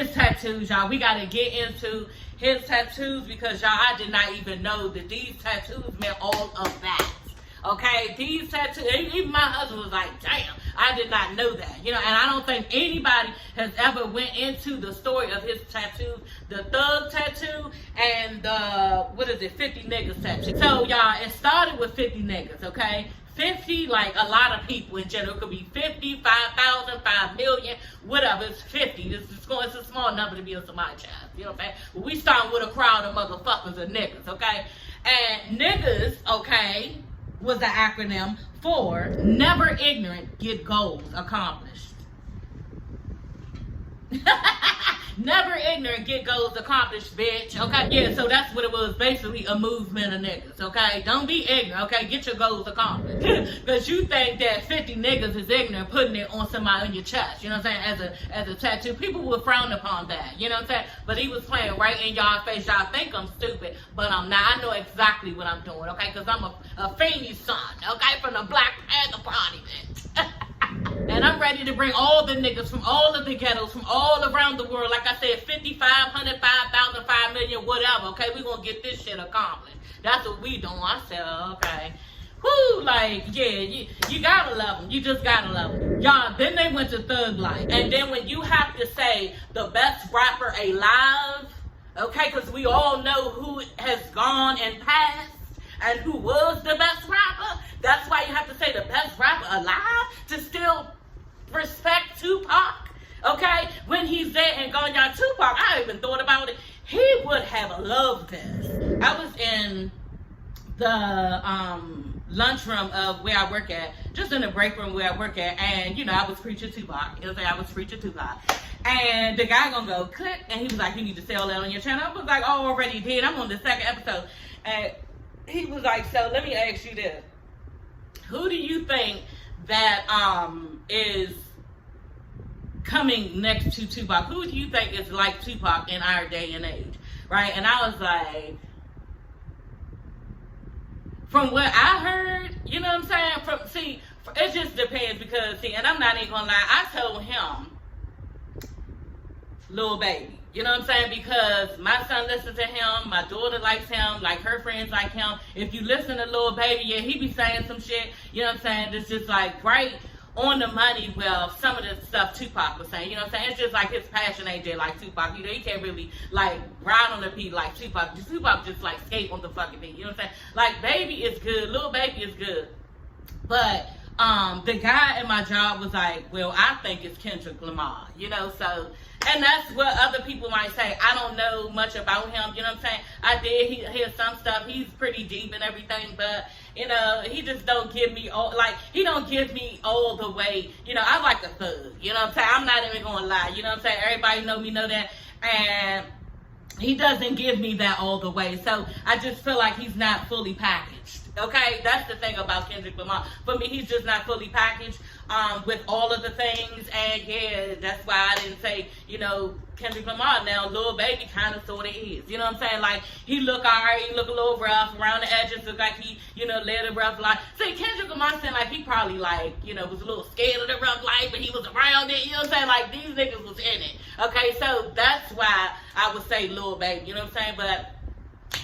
his tattoos, y'all. We got to get into his tattoos because, y'all, I did not even know that these tattoos meant all of that. Okay, these tattoos, even my husband was like, damn, I did not know that. You know, and I don't think anybody has ever went into the story of his tattoos, the thug tattoo and the, 50 niggas tattoo. So, y'all, it started with 50 niggas, okay? 50, like a lot of people in general. It could be 50, 5,000, 5 million, whatever. It's 50. It's a small number to be on somebody's child. You know what I'm saying? But we start with a crowd of motherfuckers and niggas, okay? And niggas, okay, was the acronym for never ignorant, get goals accomplished. Never ignorant, get goals accomplished, bitch. Okay, yeah, so that's what it was, basically a movement of niggas, okay? Don't be ignorant, okay? Get your goals accomplished. Because you think that 50 niggas is ignorant putting it on somebody on your chest, you know what I'm saying, as a tattoo. People would frown upon that, you know what I'm saying? But he was playing right in y'all face. Y'all think I'm stupid, but I'm not. I know exactly what I'm doing, okay? Because I'm a Afeni son, okay? From the Black Panther Party, bitch. And I'm ready to bring all the niggas from all of the ghettos, from all around the world. Like I said, 50, 500, 5,000, 5 million, whatever, okay? We gonna get this shit accomplished. That's what we doing. I said, okay. Whoo, like, yeah, you gotta love them. You just gotta love them. Y'all, then they went to Thug Life. And then when you have to say the best rapper alive, okay, because we all know who has gone and passed and who was the best rapper, that's why you have to say the best rapper alive to still respect Tupac, okay? When he's dead and gone, y'all, Tupac, I even thought about it. He would have loved this. I was in the lunchroom of where I work at, just in the break room where I work at, and, you know, I was preaching Tupac. I was preaching Tupac. And the guy gonna go, click, and he was like, you need to say all that on your channel. I was like, oh, already did. I'm on the second episode. And he was like, so let me ask you this. Who do you think that is coming next to Tupac? Who do you think is like Tupac in our day and age? Right? And I was like, from what I heard, you know what I'm saying? It just depends because, and I'm not even gonna lie, I told him, Lil Baby. You know what I'm saying? Because my son listens to him, my daughter likes him, like her friends like him. If you listen to Lil Baby, yeah, he be saying some shit, you know what I'm saying? It's just like right on the money with some of the stuff Tupac was saying, you know what I'm saying? It's just like his passion ain't there like Tupac. You know, he can't really like ride on the beat like Tupac. Tupac just like skate on the fucking beat, you know what I'm saying? Like Baby is good, Lil Baby is good. But the guy at my job was like, well, I think it's Kendrick Lamar, you know, so, and that's what other people might say. I don't know much about him, you know what I'm saying? I did hear some stuff. He's pretty deep and everything, but, you know, he just don't give me all, like, he don't give me all the way, you know, I like a thug, you know what I'm saying? I'm not even gonna lie, you know what I'm saying? Everybody know that, and he doesn't give me that all the way, so I just feel like he's not fully packaged. Okay, that's the thing about Kendrick Lamar. For me, he's just not fully packaged with all of the things, and yeah, that's why I didn't say, you know, Kendrick Lamar. Now, Lil Baby kind of sort of is, you know what I'm saying? Like, he look alright, he look a little rough, around the edges, look like he, you know, led a rough life. See, Kendrick Lamar saying like he probably like, you know, was a little scared of the rough life, but he was around it, you know what I'm saying? Like, these niggas was in it, okay? So, that's why I would say Lil Baby, you know what I'm saying? But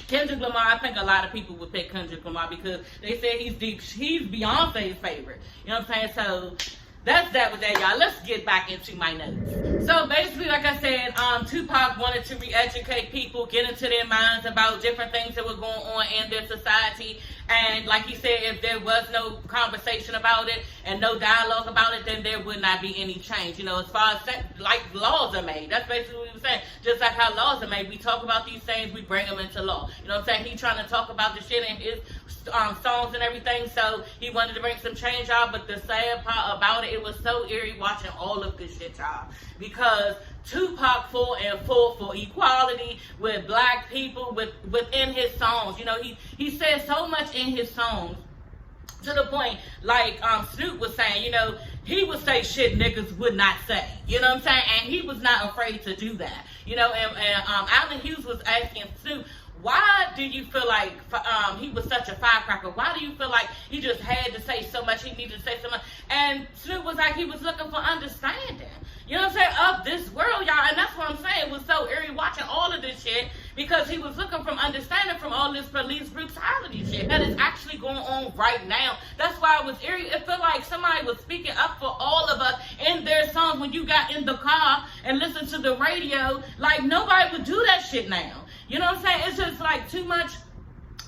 Kendrick Lamar, I think a lot of people would pick Kendrick Lamar because they said he's deep. He's Beyonce's favorite. You know what I'm saying? So that's that with that, y'all. Let's get back into my notes. So basically, like I said, Tupac wanted to re-educate people, get into their minds about different things that were going on in their society. And like he said, if there was no conversation about it and no dialogue about it, then there would not be any change. You know, as far as like laws are made, that's basically what he was saying. Just like how laws are made, we talk about these things, we bring them into law. You know what I'm saying? He's trying to talk about the shit in his songs and everything, so he wanted to bring some change, y'all. But the sad part about it was so eerie watching all of this shit, y'all, because Tupac full for equality with black people within his songs. You know, he says so much in his songs to the point, like Snoop was saying, you know, he would say shit niggas would not say. You know what I'm saying? And he was not afraid to do that. You know, and Allen Hughes was asking Snoop, why do you feel like he was such a firecracker? Why do you feel like he just had to say so much, he needed to say so much? And Snoop was like, he was looking for understanding. you know what I'm saying, of this world, y'all. And that's what I'm saying. It was so eerie watching all of this shit because he was looking from understanding from all this police brutality shit that is actually going on right now. That's why it was eerie. It felt like somebody was speaking up for all of us in their songs when you got in the car and listened to the radio. Like, nobody would do that shit now. You know what I'm saying? It's just like too much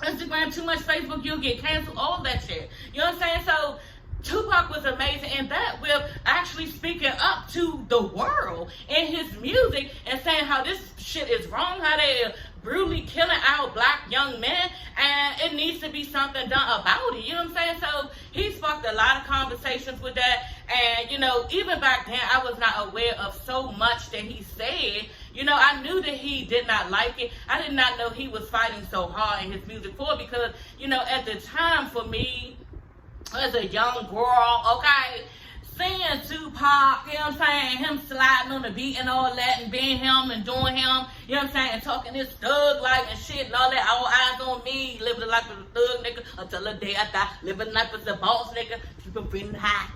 Instagram, too much Facebook, you'll get canceled, all that shit. You know what I'm saying? So Tupac was amazing in that with actually speaking up to the world in his music and saying how this shit is wrong, how they brutally killing our black young men, and it needs to be something done about it. You know what I'm saying? So he sparked a lot of conversations with that, and you know, even back then I was not aware of so much that he said. You know, I knew that he did not like it. I did not know he was fighting so hard in his music for it because, you know, at the time for me, as a young girl, okay, seeing Tupac, you know what I'm saying, him sliding on the beat and all that and being him and doing him, you know what I'm saying, and talking this thug-like and shit and all that, all eyes on me, living the life of a thug nigga until the day I die, living the life as a boss nigga, keep it feeling high.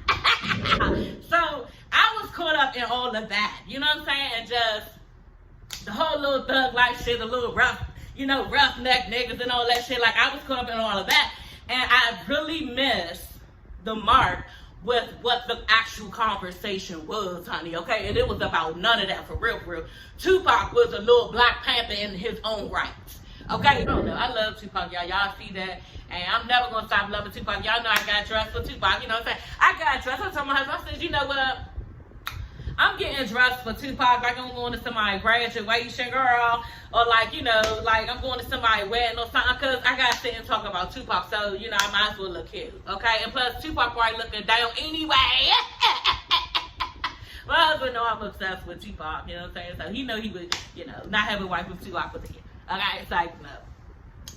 So, I was caught up in all of that, you know what I'm saying, and just the whole little thug-like shit, the little rough, you know, roughneck niggas and all that shit. Like, I was caught up in all of that. And I really missed the mark with what the actual conversation was, honey, okay? And it was about none of that, for real, for real. Tupac was a little Black Panther in his own rights, okay? I don't know. I love Tupac, y'all. Y'all see that? And I'm never going to stop loving Tupac. Y'all know I got trust for Tupac, you know what I'm saying? I got trust. I told my husband, I said, you know what? I'm getting dressed for Tupac like I'm going to somebody's graduation, girl. Or like, you know, like I'm going to somebody's wedding or something. Because I got to sit and talk about Tupac. So, you know, I might as well look cute. Okay? And plus, Tupac probably looking down anyway. My husband know I'm obsessed with Tupac. You know what I'm saying? So he know he would, you know, not have a wife if Tupac was here. Okay? It's like, no.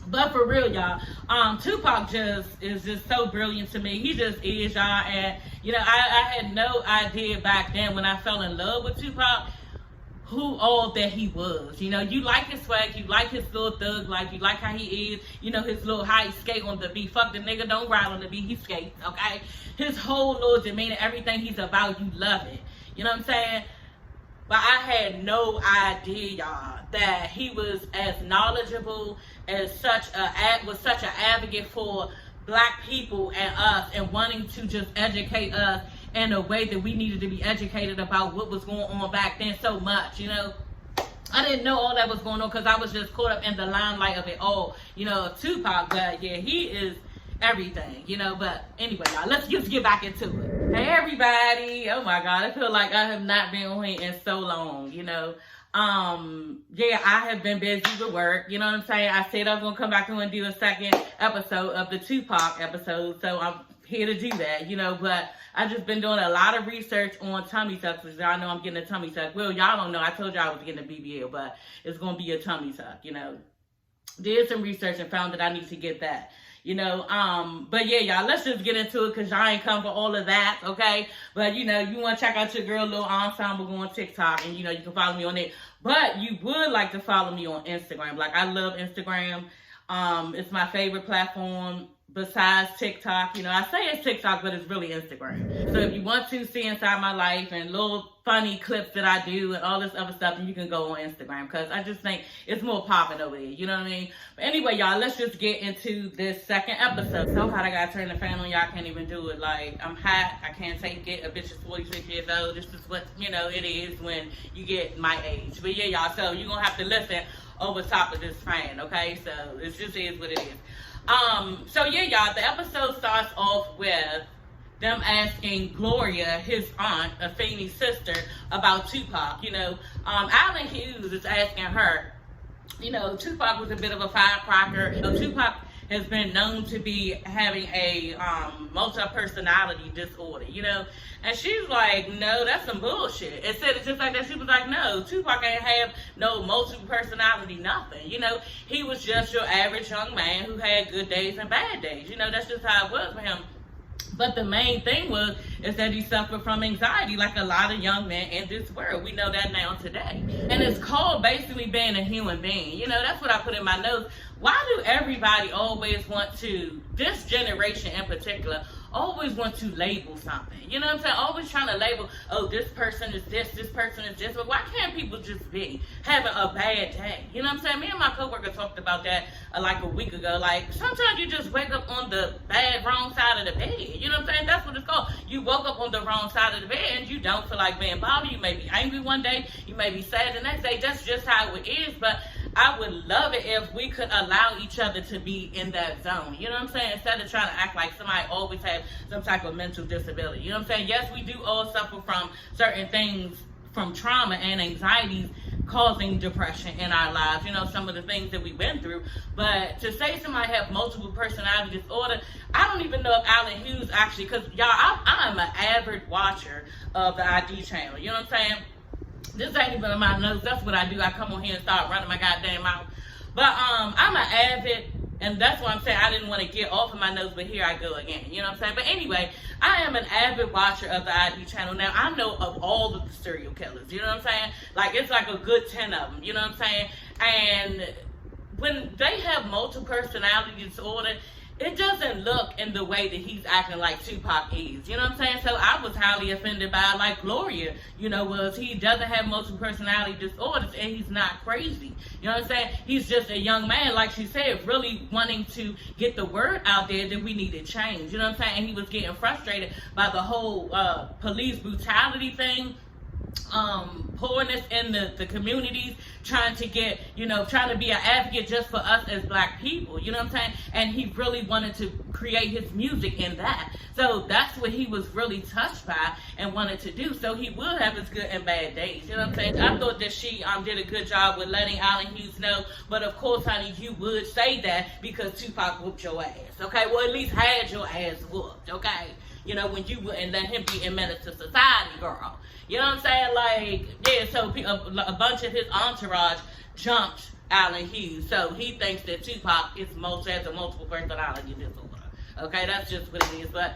But for real, y'all, Tupac is just so brilliant to me. He just is, y'all. And, you know, I had no idea back then when I fell in love with Tupac who all that he was. You know, you like his swag, you like his little thug, like you like how he is, you know, his little how he skate on the beat. Fuck the nigga, don't ride on the beat, he skates, okay? His whole little demeanor, everything he's about, you love it. You know what I'm saying? But I had no idea, y'all, that he was as knowledgeable as was such an advocate for Black people and us, and wanting to just educate us in a way that we needed to be educated about what was going on back then so much, you know. I didn't know all that was going on because I was just caught up in the limelight of it all, you know, Tupac. But yeah, he is everything, you know. But anyway, y'all, let's just get back into it. Hey everybody, oh my god, I feel like I have not been on here in so long, you know. Yeah, I have been busy with work, you know what I'm saying? I said I was gonna come back and do a second episode of the Tupac episode, so I'm here to do that, you know. But I've just been doing a lot of research on tummy tucks, because y'all know I'm getting a tummy tuck. Well, y'all don't know, I told y'all I was getting a BBL, but it's gonna be a tummy tuck, you know. Did some research and found that I need to get that. You know, but yeah, y'all, let's just get into it because y'all ain't come for all of that, okay? But, you know, you want to check out your girl little ensemble on TikTok, and, you know, you can follow me on it. But you would like to follow me on Instagram. Like, I love Instagram. It's my favorite platform besides TikTok. You know, I say it's TikTok, but it's really Instagram. So if you want to see inside my life and little funny clips that I do and all this other stuff, then you can go on Instagram, because I just think it's more popping over there, you know what I mean? But anyway, y'all, let's just get into this second episode. So hot, I gotta turn the fan on, y'all can't even do it. Like, I'm hot, I can't take it. A bitch is 46 years old. This is what, you know, it is when you get my age. But yeah, y'all, so you're gonna have to listen over top of this fan, okay? So it just is what it is. So yeah, y'all, the episode starts off with them asking Gloria, his aunt, Afeni's sister, about Tupac. You know, Allen Hughes is asking her, you know, Tupac was a bit of a firecracker. You know, Tupac has been known to be having a multi-personality disorder, you know? And she's like, no, that's some bullshit. And said it just like that. She was like, no, Tupac ain't have no multi-personality, nothing. You know, he was just your average young man who had good days and bad days. You know, that's just how it was for him. But the main thing is that he suffered from anxiety, like a lot of young men in this world. We know that now today. And it's called basically being a human being. You know, that's what I put in my notes. Why do everybody always want to, this generation in particular, always want to label something. You know what I'm saying? Always trying to label, oh, this person is this person is this. But why can't people just be having a bad day? You know what I'm saying? Me and my coworker talked about that like a week ago. Like, sometimes you just wake up on the wrong side of the bed. You know what I'm saying? That's what it's called. You woke up on the wrong side of the bed and you don't feel like being bothered. You may be angry one day. You may be sad the next day. That's just how it is. But I would love it if we could allow each other to be in that zone. You know what I'm saying? Instead of trying to act like somebody always has some type of mental disability. You know what I'm saying? Yes, we do all suffer from certain things, from trauma and anxieties causing depression in our lives. You know, some of the things that we've been through. But to say somebody have multiple personality disorder, I don't even know if Allen Hughes actually, because y'all, I'm an avid watcher of the ID channel. You know what I'm saying? This ain't even in my notes. That's what I do. I come on here and start running my goddamn mouth. But I'm an avid, and that's what I'm saying. I didn't want to get off of my notes, but here I go again. You know what I'm saying? But anyway, I am an avid watcher of the ID channel. Now, I know of all of the serial killers. You know what I'm saying? Like, it's like a good 10 of them. You know what I'm saying? And when they have multiple personality disorder, it doesn't look in the way that he's acting like Tupac is. You know what I'm saying? So I was highly offended by, like, Gloria, you know, he doesn't have multiple personality disorders and he's not crazy. You know what I'm saying? He's just a young man, like she said, really wanting to get the word out there that we needed change. You know what I'm saying? And he was getting frustrated by the whole police brutality thing. Poorness in the communities, trying to get, you know, trying to be an advocate just for us as black people, you know what I'm saying? And he really wanted to create his music in that. So that's what he was really touched by and wanted to do. So he will have his good and bad days, you know what I'm saying? I thought that she did a good job with letting Allen Hughes know, but of course, honey, you would say that because Tupac whooped your ass, okay? Well, at least had your ass whooped, okay? You know, when you wouldn't let him be a menace to society, girl. You know what I'm saying? Like, yeah, so a bunch of his entourage jumped Allen Hughes. So he thinks that Tupac has a multiple personality disorder. Okay, that's just what it is. But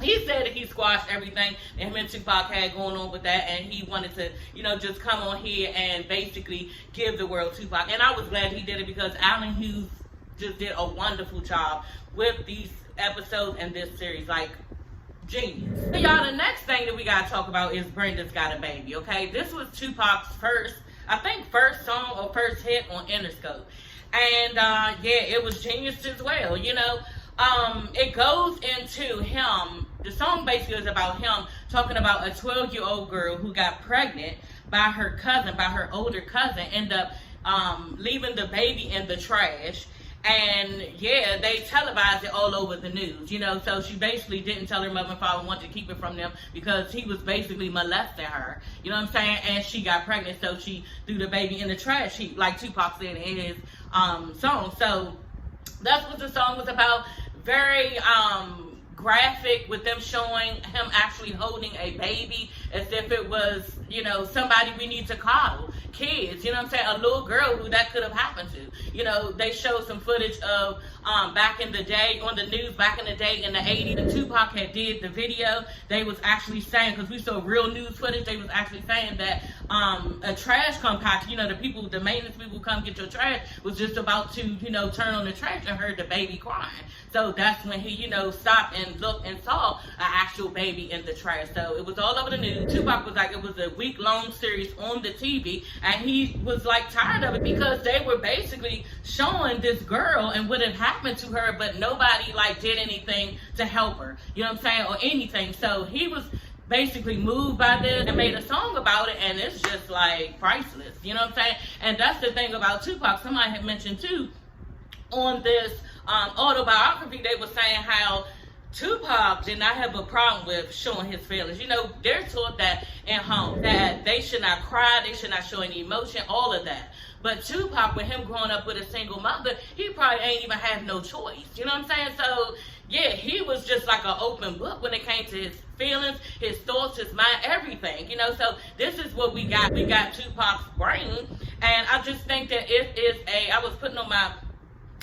he said that he squashed everything that him and Tupac had going on with that, and he wanted to, you know, just come on here and basically give the world Tupac. And I was glad he did it because Allen Hughes just did a wonderful job with these episodes and this series. Like, genius. So y'all, the next thing that we gotta talk about is Brenda's Got a Baby, okay? This was Tupac's first song or first hit on Interscope. And yeah, it was genius as well, you know. It goes into him, the song basically is about him talking about a 12-year-old girl who got pregnant by her older cousin, end up leaving the baby in the trash. And yeah, they televised it all over the news, you know, so she basically didn't tell her mother and father, wanted to keep it from them because he was basically molesting her, you know what I'm saying, and she got pregnant, so she threw the baby in the trash, like Tupac said in his song. So that's what the song was about. Very graphic, with them showing him actually holding a baby as if it was, you know, somebody we need to coddle. Kids, you know what I'm saying? A little girl who that could have happened to. You know, they showed some footage of back in the day, on the news, back in the day in the 80s, and Tupac had did the video. They was actually saying, because we saw real news footage, they was actually saying that a trash compactor, you know, the maintenance people come get your trash, was just about to, you know, turn on the trash and heard the baby crying. So that's when he, you know, stopped and looked and saw an actual baby in the trash. So it was all over the news. Tupac was like, it was a week-long series on the TV, and he was like tired of it because they were basically showing this girl and what had happened to her, but nobody like did anything to help her, you know what I'm saying, or anything. So he was basically moved by this and made a song about it, and it's just like priceless, you know what I'm saying? And that's the thing about Tupac. Somebody had mentioned too on this autobiography, they were saying how Tupac did not have a problem with showing his feelings. You know, they're taught that in home, that they should not cry, they should not show any emotion, all of that. But Tupac, with him growing up with a single mother, he probably ain't even have no choice. You know what I'm saying? So, yeah, he was just like an open book when it came to his feelings, his thoughts, his mind, everything. You know, so this is what we got. We got Tupac's brain. And I just think that it is I was putting on my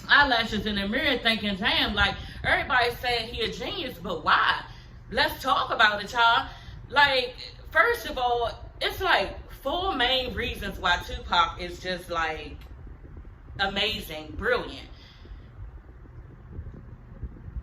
eyelashes in the mirror thinking, damn, like, everybody's saying he a genius, but why? Let's talk about it, y'all. Like, first of all, it's like 4 main reasons why Tupac is just like amazing, brilliant.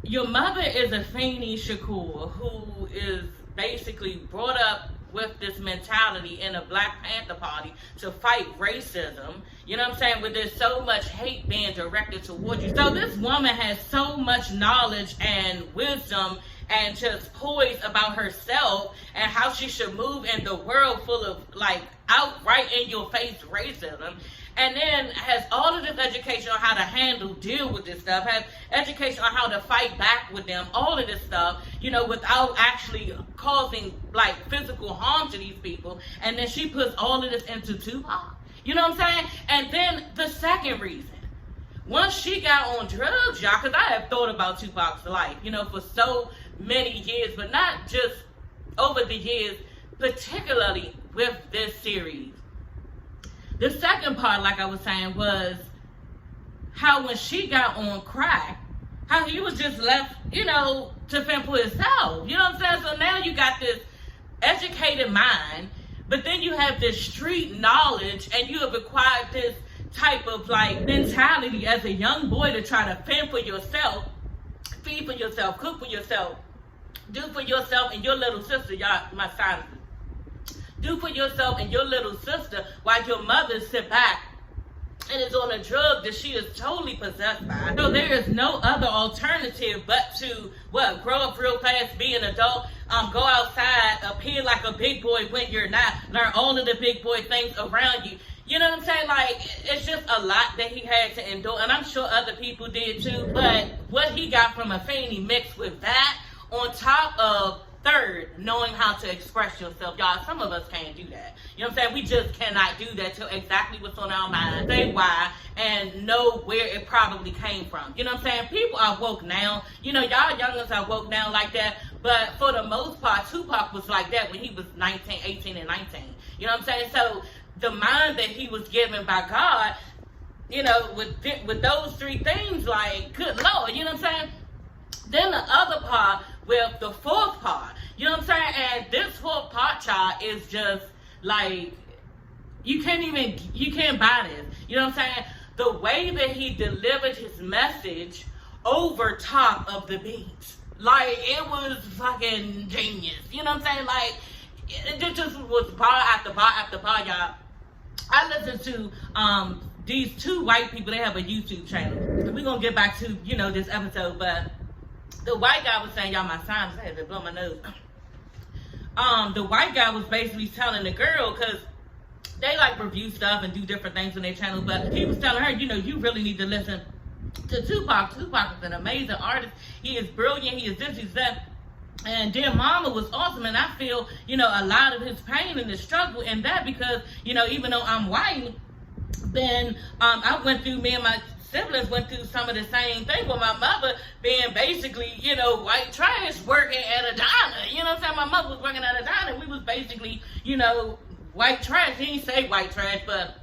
your mother is Afeni Shakur, who is basically brought up with this mentality in a Black Panther Party to fight racism. You know what I'm saying? Where there's so much hate being directed towards you. So this woman has so much knowledge and wisdom and just poise about herself and how she should move in the world full of like outright in your face racism. And then has all of this education on how to deal with this stuff, has education on how to fight back with them, all of this stuff, you know, without actually causing like physical harm to these people. And then she puts all of this into Tupac. You know what I'm saying? And then the second reason, once she got on drugs, y'all, because I have thought about Tupac's life, you know, for so many years, but not just over the years, particularly with this series. The second part, like I was saying, was how when she got on crack, how he was just left, you know, to fend for himself. You know what I'm saying? So now you got this educated mind, but then you have this street knowledge, and you have acquired this type of like mentality as a young boy to try to fend for yourself, feed for yourself, cook for yourself, do for yourself and your little sister, y'all, my silence. Do for yourself and your little sister while your mother sit back and is on a drug that she is totally possessed by. So there is no other alternative but to grow up real fast, be an adult, go outside, appear like a big boy when you're not, learn all of the big boy things around you. You know what I'm saying? Like, it's just a lot that he had to endure, and I'm sure other people did too. But what he got from Afeni mixed with that, on top of third, knowing how to express yourself. Y'all, some of us can't do that. You know what I'm saying? We just cannot do that to exactly what's on our mind, say why, and know where it probably came from. You know what I'm saying? People are woke now. You know, y'all youngins are woke now like that. But for the most part, Tupac was like that when he was 19, 18, and 19. You know what I'm saying? So the mind that he was given by God, you know, with those three things, like, good Lord, you know what I'm saying? Then the other part, with the fourth part, you know what I'm saying? And this fourth part, y'all, is just like, you can't buy this. You know what I'm saying? The way that he delivered his message over top of the beats, like, it was fucking genius. You know what I'm saying? Like, it just was bar after bar after bar, y'all. I listened to these two white people. They have a YouTube channel. We're gonna get back to, you know, this episode, but the white guy was saying, y'all, my signs, I had to blow my nose. The white guy was basically telling the girl, because they like review stuff and do different things on their channel, but he was telling her, you know, you really need to listen to Tupac. Tupac is an amazing artist. He is brilliant. He is this, he's that. And Dear Mama was awesome, and I feel, you know, a lot of his pain and his struggle in that, because, you know, even though I'm white, then I went through, me and my siblings went through some of the same thing with my mother being basically, you know, white trash working at a diner. You know what I'm saying? My mother was working at a diner. We was basically, you know, white trash. He didn't say white trash, but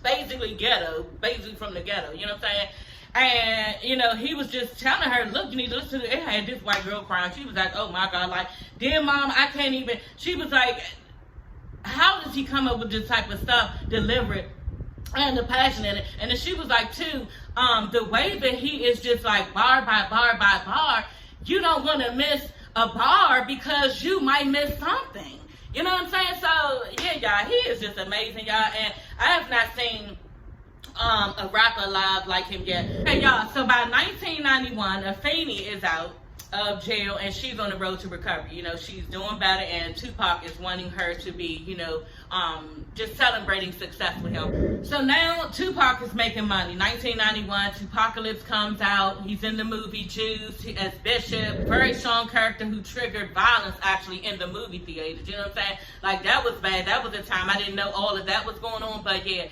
basically ghetto, basically from the ghetto. You know what I'm saying? And, you know, he was just telling her, look, you need to listen to it. It had this white girl crying. She was like, oh my God, like, dear mom, I can't even. She was like, how does he come up with this type of stuff, deliver it, and the passion in it? And then she was like, too, the way that he is just like bar by bar by bar, you don't want to miss a bar because you might miss something. You know what I'm saying? So, yeah, y'all, he is just amazing, y'all. And I have not seen a rapper live like him yet. Hey, y'all, so by 1991, Afeni is out of jail and she's on the road to recovery. You know, she's doing better, and Tupac is wanting her to be, you know, just celebrating success with him. So now Tupac is making money. 1991, Tupacalypse comes out. He's in the movie Juice as Bishop. Very strong character who triggered violence actually in the movie theaters. You know what I'm saying? Like, that was bad. That was a time I didn't know all of that was going on, but yeah.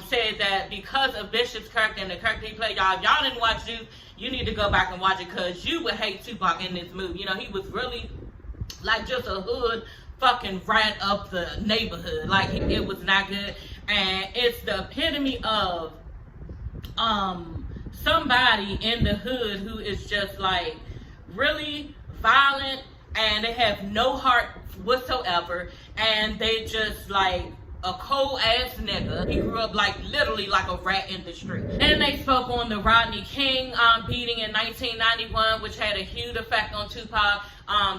Said that because of Bishop's character and the character he played, y'all didn't watch Juice, you need to go back and watch it, because you would hate Tupac in this movie. You know, he was really like just a hood fucking rat up the neighborhood. Like, it was not good. And it's the epitome of somebody in the hood who is just like really violent, and they have no heart whatsoever, and they just like a cold ass nigga. He grew up like literally like a rat in the street. And they spoke on the Rodney King beating in 1991, which had a huge effect on Tupac.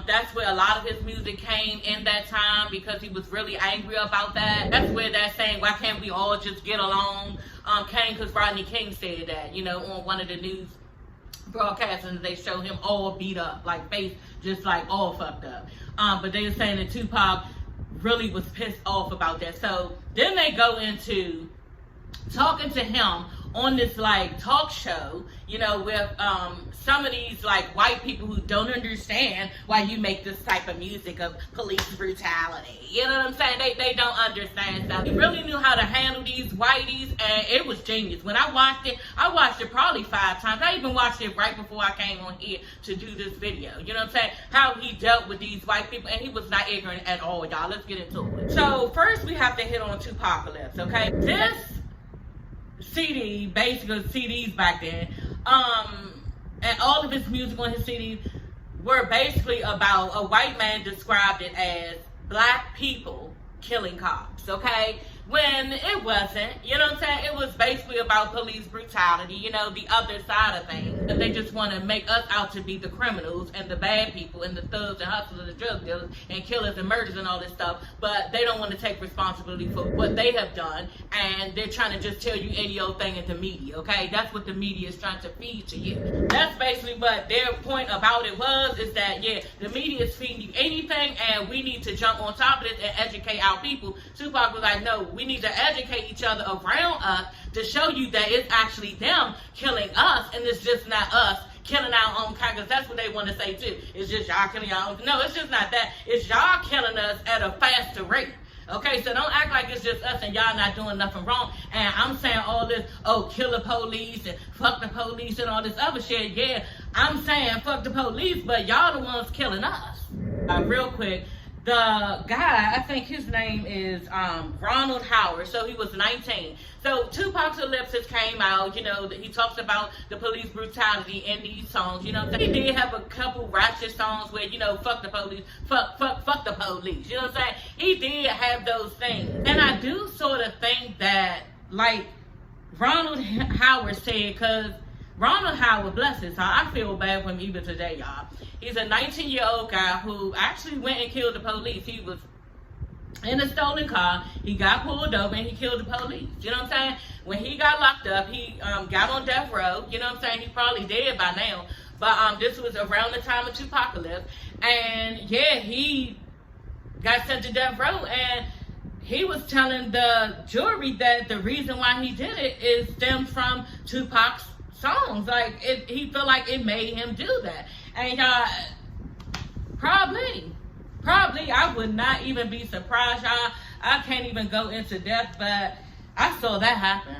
That's where a lot of his music came in that time, because he was really angry about that. That's where that saying, why can't we all just get along, came, because Rodney King said that, you know, on one of the news broadcasts, and they show him all beat up, like face just like all fucked up. But they were saying that Tupac really was pissed off about that. So then they go into talking to him on this like talk show, you know, with some of these like white people who don't understand why you make this type of music of police brutality. You know what I'm saying? They don't understand. So he really knew how to handle these whiteys, and it was genius. When I watched it probably 5 times. I even watched it right before I came on here to do this video. You know what I'm saying? How he dealt with these white people, and he was not ignorant at all, y'all. Let's get into it. So first we have to hit on Tupacalypse, okay? This CD, basically CDs back then, and all of his music on his CDs were basically about, a white man described it as black people killing cops, okay? When it wasn't, you know what I'm saying? It was basically about police brutality, you know, the other side of things. And they just want to make us out to be the criminals and the bad people and the thugs and hustlers and drug dealers and killers and murders and all this stuff. But they don't want to take responsibility for what they have done. And they're trying to just tell you any old thing at the media, okay? That's what the media is trying to feed to you. That's basically what their point about it was, is that, yeah, the media is feeding you anything, and we need to jump on top of this and educate our people. Tupac was like, no, we need to educate each other around us to show you that it's actually them killing us, and it's just not us killing our own kind, because that's what they want to say too. It's just y'all killing y'all own. No, it's just not that. It's y'all killing us at a faster rate. Okay, so don't act like it's just us and y'all not doing nothing wrong. And I'm saying all this, oh, kill the police and fuck the police and all this other shit. Yeah, I'm saying fuck the police, but y'all the ones killing us. Real quick, the guy, I think his name is Ronald Howard, so he was 19. So Tupacalypse came out, you know, he talks about the police brutality in these songs, you know what I'm saying? He did have a couple ratchet songs where, you know, fuck the police, fuck the police, you know what I'm saying? He did have those things. And I do sort of think that, like Ronald Howard said, because Ronald Howard, bless his heart, I feel bad for him even today, y'all. He's a 19-year-old guy who actually went and killed the police. He was in a stolen car. He got pulled over and he killed the police. You know what I'm saying? When he got locked up, he got on death row. You know what I'm saying? He's probably dead by now. But this was around the time of Tupacalypse. And yeah, he got sent to death row. And he was telling the jury that the reason why he did it is stemmed from Tupac's songs. Like, he felt like it made him do that. And probably, I would not even be surprised, y'all. I can't even go into depth, but I saw that happen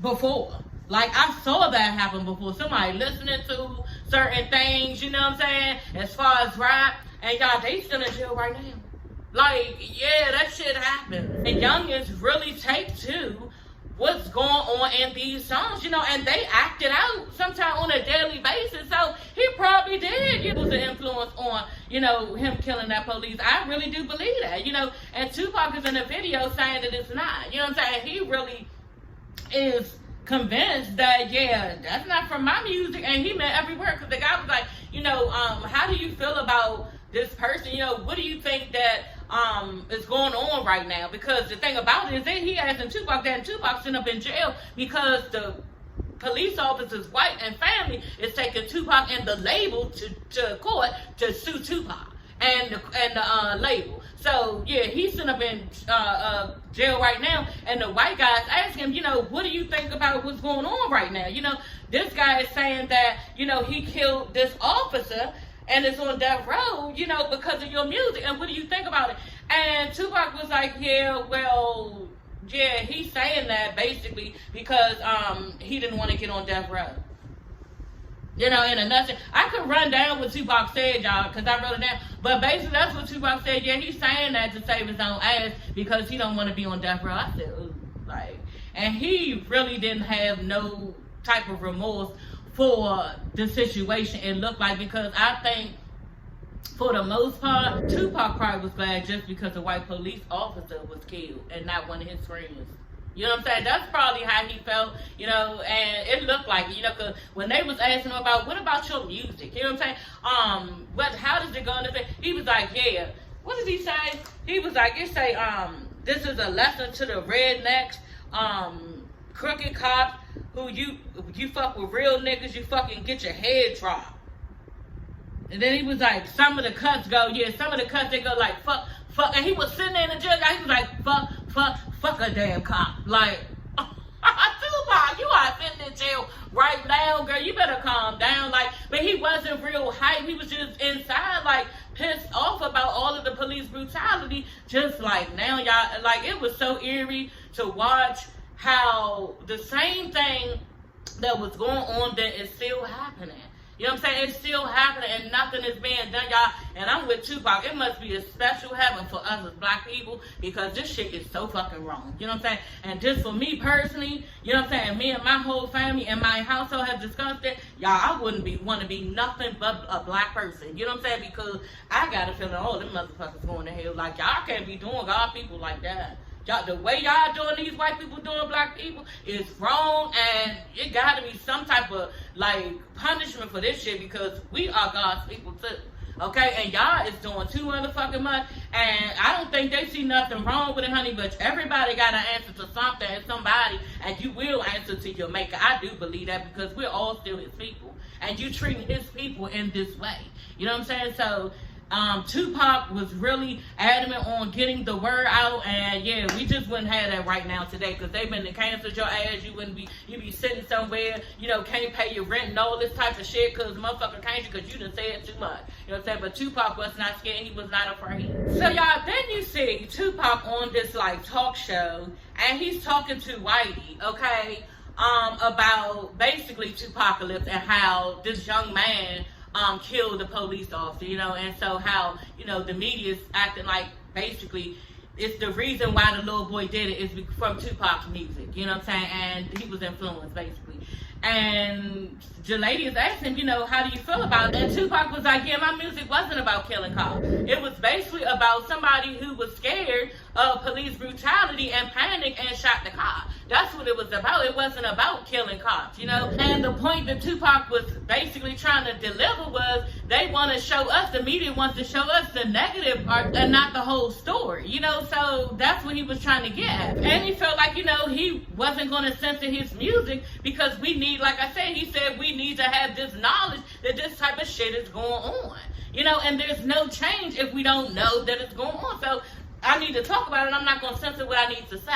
before. Like, I saw that happen before. Somebody listening to certain things, you know what I'm saying, as far as rap, and y'all, they still in jail right now. Like, yeah, that shit happened. And youngins really take to what's going on in these songs, you know, and they act it out sometimes on a daily basis. So he probably did use an influence on, you know, him killing that police. I really do believe that, you know, and Tupac is in a video saying that it's not, you know what I'm saying? He really is convinced that, yeah, that's not from my music, and he meant every word, because the guy was like, you know, how do you feel about this person? You know, what do you think that is going on right now? Because the thing about it is that he asking Tupac that, and Tupac sitting up in jail because the police officers, white and family, is taking Tupac and the label to court to sue Tupac and the label. So yeah, he's sitting up in jail right now, and the white guys ask him, you know, what do you think about what's going on right now? You know, this guy is saying that, you know, he killed this officer and it's on death row, you know, because of your music, and what do you think about it? And Tupac was like, yeah, well, yeah, he's saying that basically because he didn't want to get on death row. You know, in a nutshell. I could run down what Tupac said, y'all, because I wrote it down. But basically, that's what Tupac said. Yeah, he's saying that to save his own ass because he don't want to be on death row. I said, ooh, like, and he really didn't have no type of remorse for the situation, it looked like, because I think for the most part, Tupac probably was glad just because a white police officer was killed and not one of his friends. You know what I'm saying? That's probably how he felt, you know, and it looked like it, you know, because when they was asking him about, what about your music? You know what I'm saying? How does it go into thing? He was like, yeah. What did he say? He was like, it say, this is a lesson to the rednecks, crooked cops, who you fuck with real niggas, you fucking get your head dropped. And then he was like, some of the cuts go, yeah, some of the cuts, they go like, fuck, and he was sitting there in the jail, he was like, fuck a damn cop. Like, Tupac, you are sitting in jail right now, girl, you better calm down. Like, but he wasn't real hype, he was just inside, like, pissed off about all of the police brutality, just like now, y'all, like, it was so eerie to watch how the same thing that was going on then is still happening. You know what I'm saying? It's still happening and nothing is being done, y'all. And I'm with Tupac. It must be a special heaven for us as black people because this shit is so fucking wrong. You know what I'm saying? And just for me personally, you know what I'm saying? Me and my whole family and my household have discussed it. Y'all, I wouldn't want to be nothing but a black person. You know what I'm saying? Because I got a feeling all them motherfuckers going to hell. Like, y'all can't be doing God people like that. Y'all, the way y'all doing these white people doing black people is wrong, and it gotta be some type of like punishment for this shit because we are God's people too. Okay, and y'all is doing too motherfucking much, and I don't think they see nothing wrong with it, honey, but everybody got to answer to something and somebody, and you will answer to your maker. I do believe that because we're all still his people, and you treating his people in this way. You know what I'm saying? So Tupac was really adamant on getting the word out, and yeah, we just wouldn't have that right now today because they've been to cancel your ass. You'd be sitting somewhere, you know, can't pay your rent and all this type of shit because motherfucker can't you because you done said too much. You know what I'm saying? But Tupac was not scared, he was not afraid. So y'all, then you see Tupac on this like talk show, and he's talking to Whitey, okay, about basically Tupacalypse and how this young man killed the police officer, you know, and so how, you know, the media's acting like basically it's the reason why the little boy did it is from Tupac's music, you know what I'm saying, and he was influenced basically. And the lady is asking, you know, how do you feel about it? And Tupac was like, yeah, my music wasn't about killing cops. It was basically about somebody who was scared of police brutality and panicked and shot the cop. That's what it was about. It wasn't about killing cops, you know? And the point that Tupac was basically trying to deliver was they want to show us, the media wants to show us the negative part and not the whole story, you know? So that's what he was trying to get at. And he felt like, you know, he wasn't going to censor his music because we need, like I said, he said we need to have this knowledge that this type of shit is going on, you know? And there's no change if we don't know that it's going on. So I need to talk about it. I'm not going to censor what I need to say.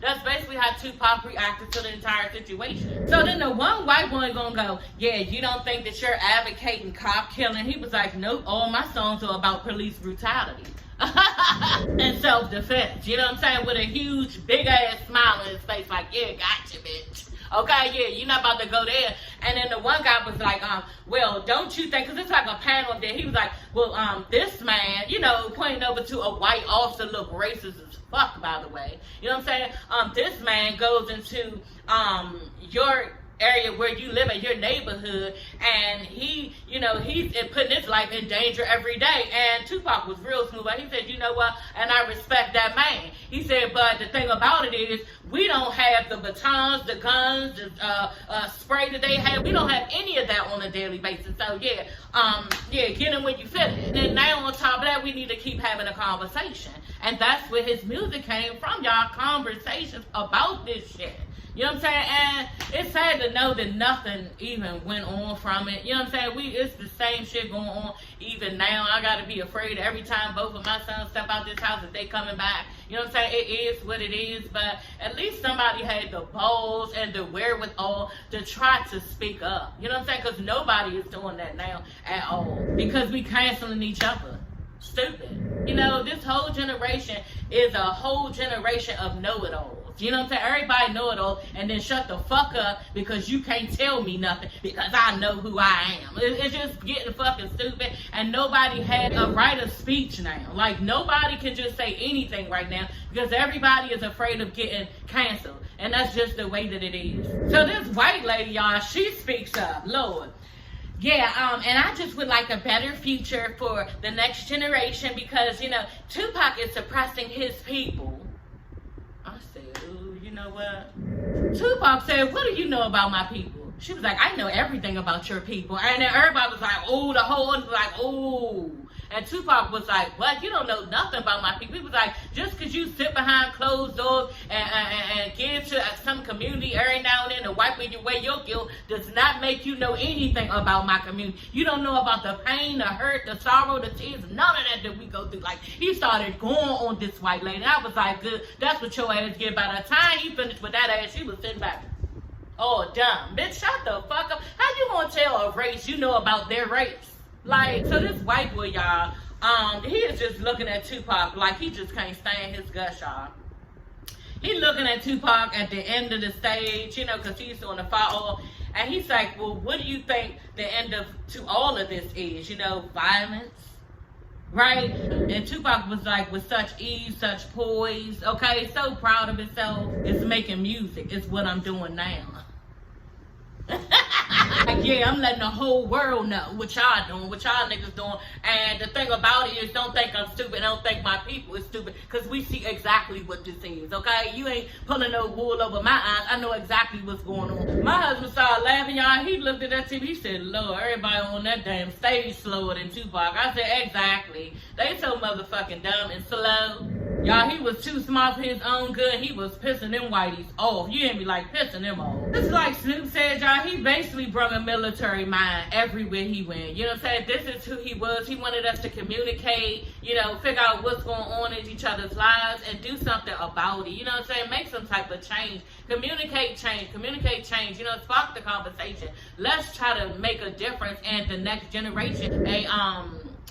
That's basically how Tupac reacted to the entire situation. So then the one white boy gonna go, yeah, you don't think that you're advocating cop killing? He was like, nope, all my songs are about police brutality and self-defense. You know what I'm saying? With a huge, big-ass smile on his face like, yeah, gotcha, bitch. Okay, yeah, you're not about to go there. And then the one guy was like, well, don't you think, because it's like a panel there. He was like, well, this man, you know, pointing over to a white officer, look racist as fuck, by the way. You know what I'm saying? This man goes into your area where you live in your neighborhood, and he, you know, he's putting his life in danger every day. And Tupac was real smooth, but he said, you know what, and I respect that man. He said, but the thing about it is, we don't have the batons, the guns, the spray that they have. We don't have any of that on a daily basis. So yeah, get him when you feel it. And now on top of that, we need to keep having a conversation. And that's where his music came from, y'all, conversations about this shit. You know what I'm saying? And it's sad to know that nothing even went on from it. You know what I'm saying? It's the same shit going on even now. I gotta be afraid every time both of my sons step out this house that they coming back. You know what I'm saying? It is what it is, but at least somebody had the balls and the wherewithal to try to speak up. You know what I'm saying? Because nobody is doing that now at all. Because we canceling each other. Stupid. You know, this whole generation is a whole generation of know-it-alls. You know what I'm saying? Everybody know it all, and then shut the fuck up because you can't tell me nothing because I know who I am. It's just getting fucking stupid, and nobody had a right of speech now. Like, nobody can just say anything right now because everybody is afraid of getting canceled, and that's just the way that it is. So this white lady, y'all, she speaks up, Lord. Yeah, and I just would like a better future for the next generation because, you know, Tupac is suppressing his people. I said, ooh, you know what? Tupac said, what do you know about my people? She was like, I know everything about your people. And then everybody was like, oh, the whole one was like, oh. And Tupac was like, what? You don't know nothing about my people. He was like, just because you sit behind closed doors and give to some community every now and then to wipe away your guilt does not make you know anything about my community. You don't know about the pain, the hurt, the sorrow, the tears, none of that we go through. Like, he started going on this white lady. I was like, good, that's what your ass get. By the time he finished with that ass, she was sitting back. Oh, dumb. Bitch, shut the fuck up. How you gonna tell a race you know about their race? Like, so this white boy, y'all, he is just looking at Tupac like he just can't stand his guts, y'all. He looking at Tupac at the end of the stage, you know, because he's doing the fall. And he's like, well, what do you think the end of to all of this is? You know, violence, right? And Tupac was like, with such ease, such poise, okay, so proud of himself. It's making music. It's what I'm doing now. Like, yeah, I'm letting the whole world know what y'all doing, what y'all niggas doing. And the thing about it is, don't think I'm stupid. Don't think my people is stupid. Because we see exactly what this is, okay? You ain't pulling no wool over my eyes. I know exactly what's going on. My husband started laughing, y'all. He looked at that TV. He said, Lord, everybody on that damn stage slower than Tupac. I said, exactly. They so motherfucking dumb and slow. Y'all, he was too smart for his own good. He was pissing them whiteys off. You ain't be like pissing them off. It's like Snoop said, y'all, he basically brought a military mind everywhere he went. You know what I'm saying? This is who he was. He wanted us to communicate, you know, figure out what's going on in each other's lives and do something about it. You know what I'm saying? Make some type of change. Communicate change. Communicate change. You know, spark the conversation. Let's try to make a difference in the next generation.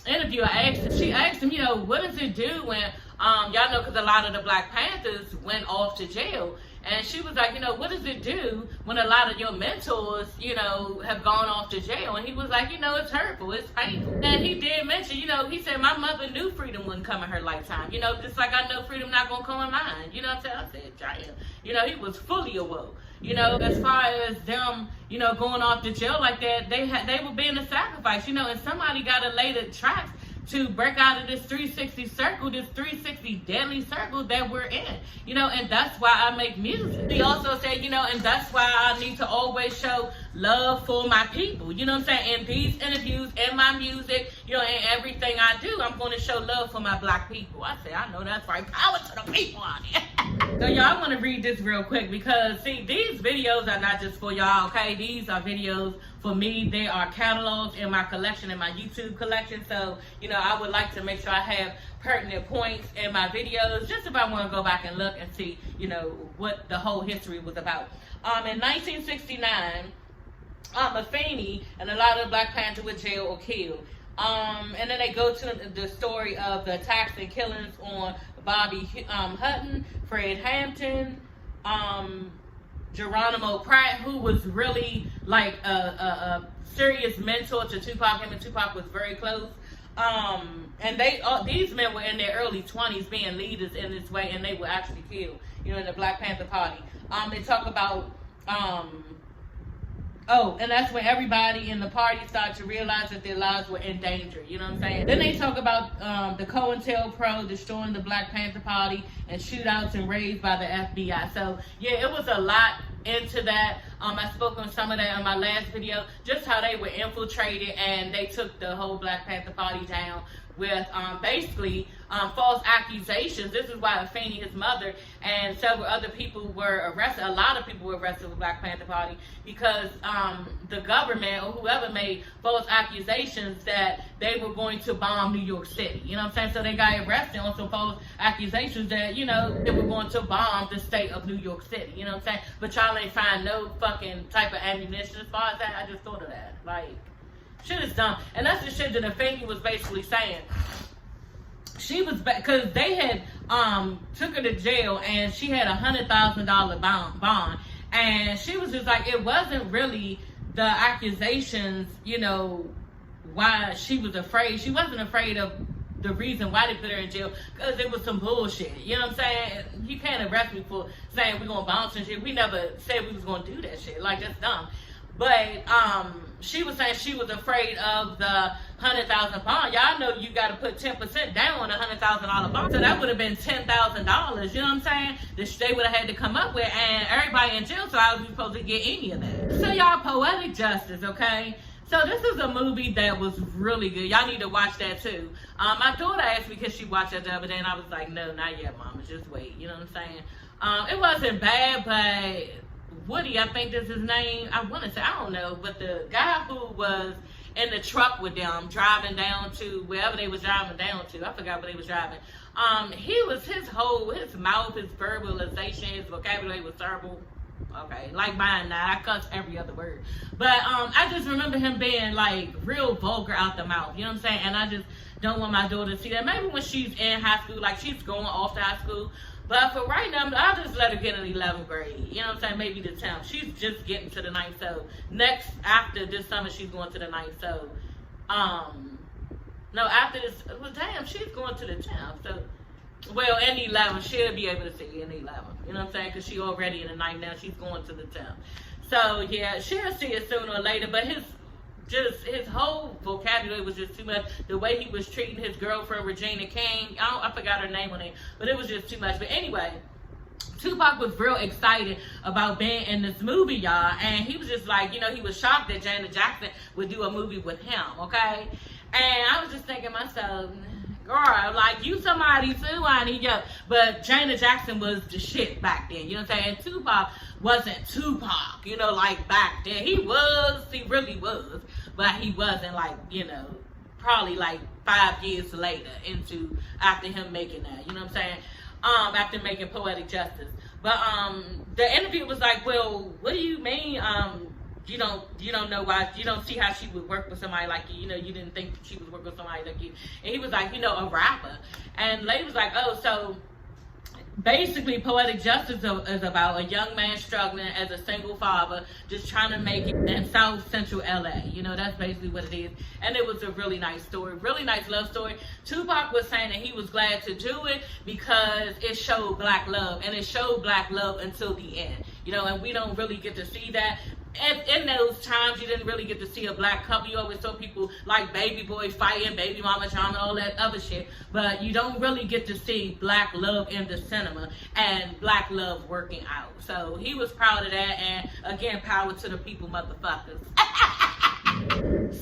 Interviewer asked him, you know, what does it do when y'all know, because a lot of the Black Panthers went off to jail. And she was like, you know, what does it do when a lot of your mentors, you know, have gone off to jail? And he was like, you know, it's hurtful, it's painful. And he did mention, you know, he said, my mother knew freedom wouldn't come in her lifetime. You know, just like I know freedom not going to come in mine. You know what I'm saying? I said, damn. You know, he was fully awoke. You know, as far as them, you know, going off to jail like that, they were being a sacrifice, you know, and somebody got to lay the tracks to break out of this 360 circle, this 360 deadly circle that we're in, you know, and that's why I make music. He also said, you know, and that's why I need to always show love for my people, you know what I'm saying? In these interviews, in my music, you know, in everything I do, I'm going to show love for my Black people. I say, I know that's right. Power to the people out here. So y'all, I want to read this real quick because, see, these videos are not just for y'all, okay? These are videos for me. They are catalogs in my collection, in my YouTube collection. So, you know, I would like to make sure I have pertinent points in my videos, just if I want to go back and look and see, you know, what the whole history was about. In 1969, Afeni and a lot of Black Panthers were jailed or killed. And then they go to the story of the attacks and killings on Bobby Hutton, Fred Hampton, Geronimo Pratt, who was really like a serious mentor to Tupac. Him and Tupac was very close. And these men were in their early 20s being leaders in this way, and they were actually killed, you know, in the Black Panther Party. They talk about, and that's when everybody in the party started to realize that their lives were in danger, you know what I'm saying? Then they talk about the COINTELPRO destroying the Black Panther Party and shootouts and raids by the FBI. So, yeah, it was a lot into that. I spoke on some of that in my last video, just how they were infiltrated and they took the whole Black Panther Party down with basically false accusations. This is why Afeni, his mother, and several other people were arrested. A lot of people were arrested with Black Panther Party because the government or whoever made false accusations that they were going to bomb New York City. You know what I'm saying? So they got arrested on some false accusations that, you know, they were going to bomb the state of New York City. You know what I'm saying? But y'all ain't find no fucking type of ammunition as far as that. I just thought of that. Like, shit is dumb. And that's the shit that Afeni was basically saying. She was, because they had took her to jail and she had $100,000 bond. And she was just like, it wasn't really the accusations, you know, why she was afraid. She wasn't afraid of the reason why they put her in jail, because it was some bullshit. You know what I'm saying? You can't arrest me for saying we're going to bounce and shit. We never said we was going to do that shit. Like, that's dumb. But she was saying she was afraid of the 100,000 bond. Y'all know you got to put 10% down on a $100,000 bond, so that would have been $10,000. You know what I'm saying? That they would have had to come up with, and everybody in jail, so I was supposed to get any of that. So y'all, Poetic Justice, okay? So this is a movie that was really good. Y'all need to watch that too. My daughter asked me because she watched it the other day, and I was like, no, not yet, Mama. Just wait. You know what I'm saying? It wasn't bad, but Woody, I think that's his name. I want to say, I don't know, but the guy who was in the truck with them driving down to wherever they was driving down to, I forgot where they was driving. His mouth, his verbalization, his vocabulary was terrible. Okay, like mine now. I cuss every other word. But I just remember him being like real vulgar out the mouth. You know what I'm saying? And I just don't want my daughter to see that. Maybe when she's in high school, like she's going off to high school. But for right now, I'll just let her get in 11th grade. You know what I'm saying? Maybe the 10th. She's just getting to the 9th. So after this summer, she's going to the 9th. So, no, after this, well, damn, she's going to the 10th. So, well, in 11th, she'll be able to see in 11th. You know what I'm saying? Because she's already in the 9th now. She's going to the 10th. So, yeah, she'll see it sooner or later. But his whole vocabulary was just too much. The way he was treating his girlfriend, Regina King, I forgot her name on it, but it was just too much. But anyway, Tupac was real excited about being in this movie, y'all, and he was just like, you know, he was shocked that Janet Jackson would do a movie with him, okay? And I was just thinking to myself, girl, like, you somebody too, honey, yeah. But Janet Jackson was the shit back then, you know what I'm saying? And Tupac wasn't Tupac, you know, like back then. He really was, but he wasn't like, you know, probably like 5 years later after him making that, you know what I'm saying? After making Poetic Justice. But the interview was like, well, what do you mean, you don't know why, you don't see how she would work with somebody like you, you know, you didn't think she would work with somebody like you. And he was like, you know, a rapper. And the lady was like, oh, so basically Poetic Justice is about a young man struggling as a single father, just trying to make it in South Central LA. You know, that's basically what it is. And it was a really nice story, really nice love story. Tupac was saying that he was glad to do it because it showed black love, and it showed black love until the end. You know, and we don't really get to see that. And in those times, you didn't really get to see a black couple. You always saw people like Baby Boy fighting, Baby Mama drama, all that other shit. But you don't really get to see black love in the cinema and black love working out. So he was proud of that. And again, power to the people, motherfuckers.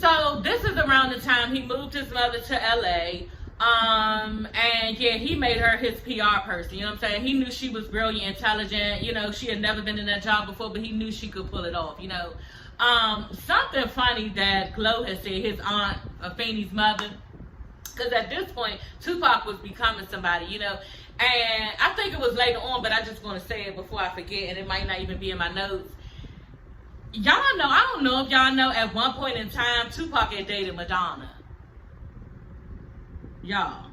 So this is around the time he moved his mother to LA. And yeah, he made her his PR person, you know what I'm saying? He knew she was brilliant, intelligent, you know, she had never been in that job before, but he knew she could pull it off, you know. Something funny that Chloe had said, his aunt, Afeni's mother, because at this point, Tupac was becoming somebody, you know, and I think it was later on, but I just want to say it before I forget, and it might not even be in my notes. Y'all know, I don't know if y'all know, at one point in time, Tupac had dated Madonna. Y'all.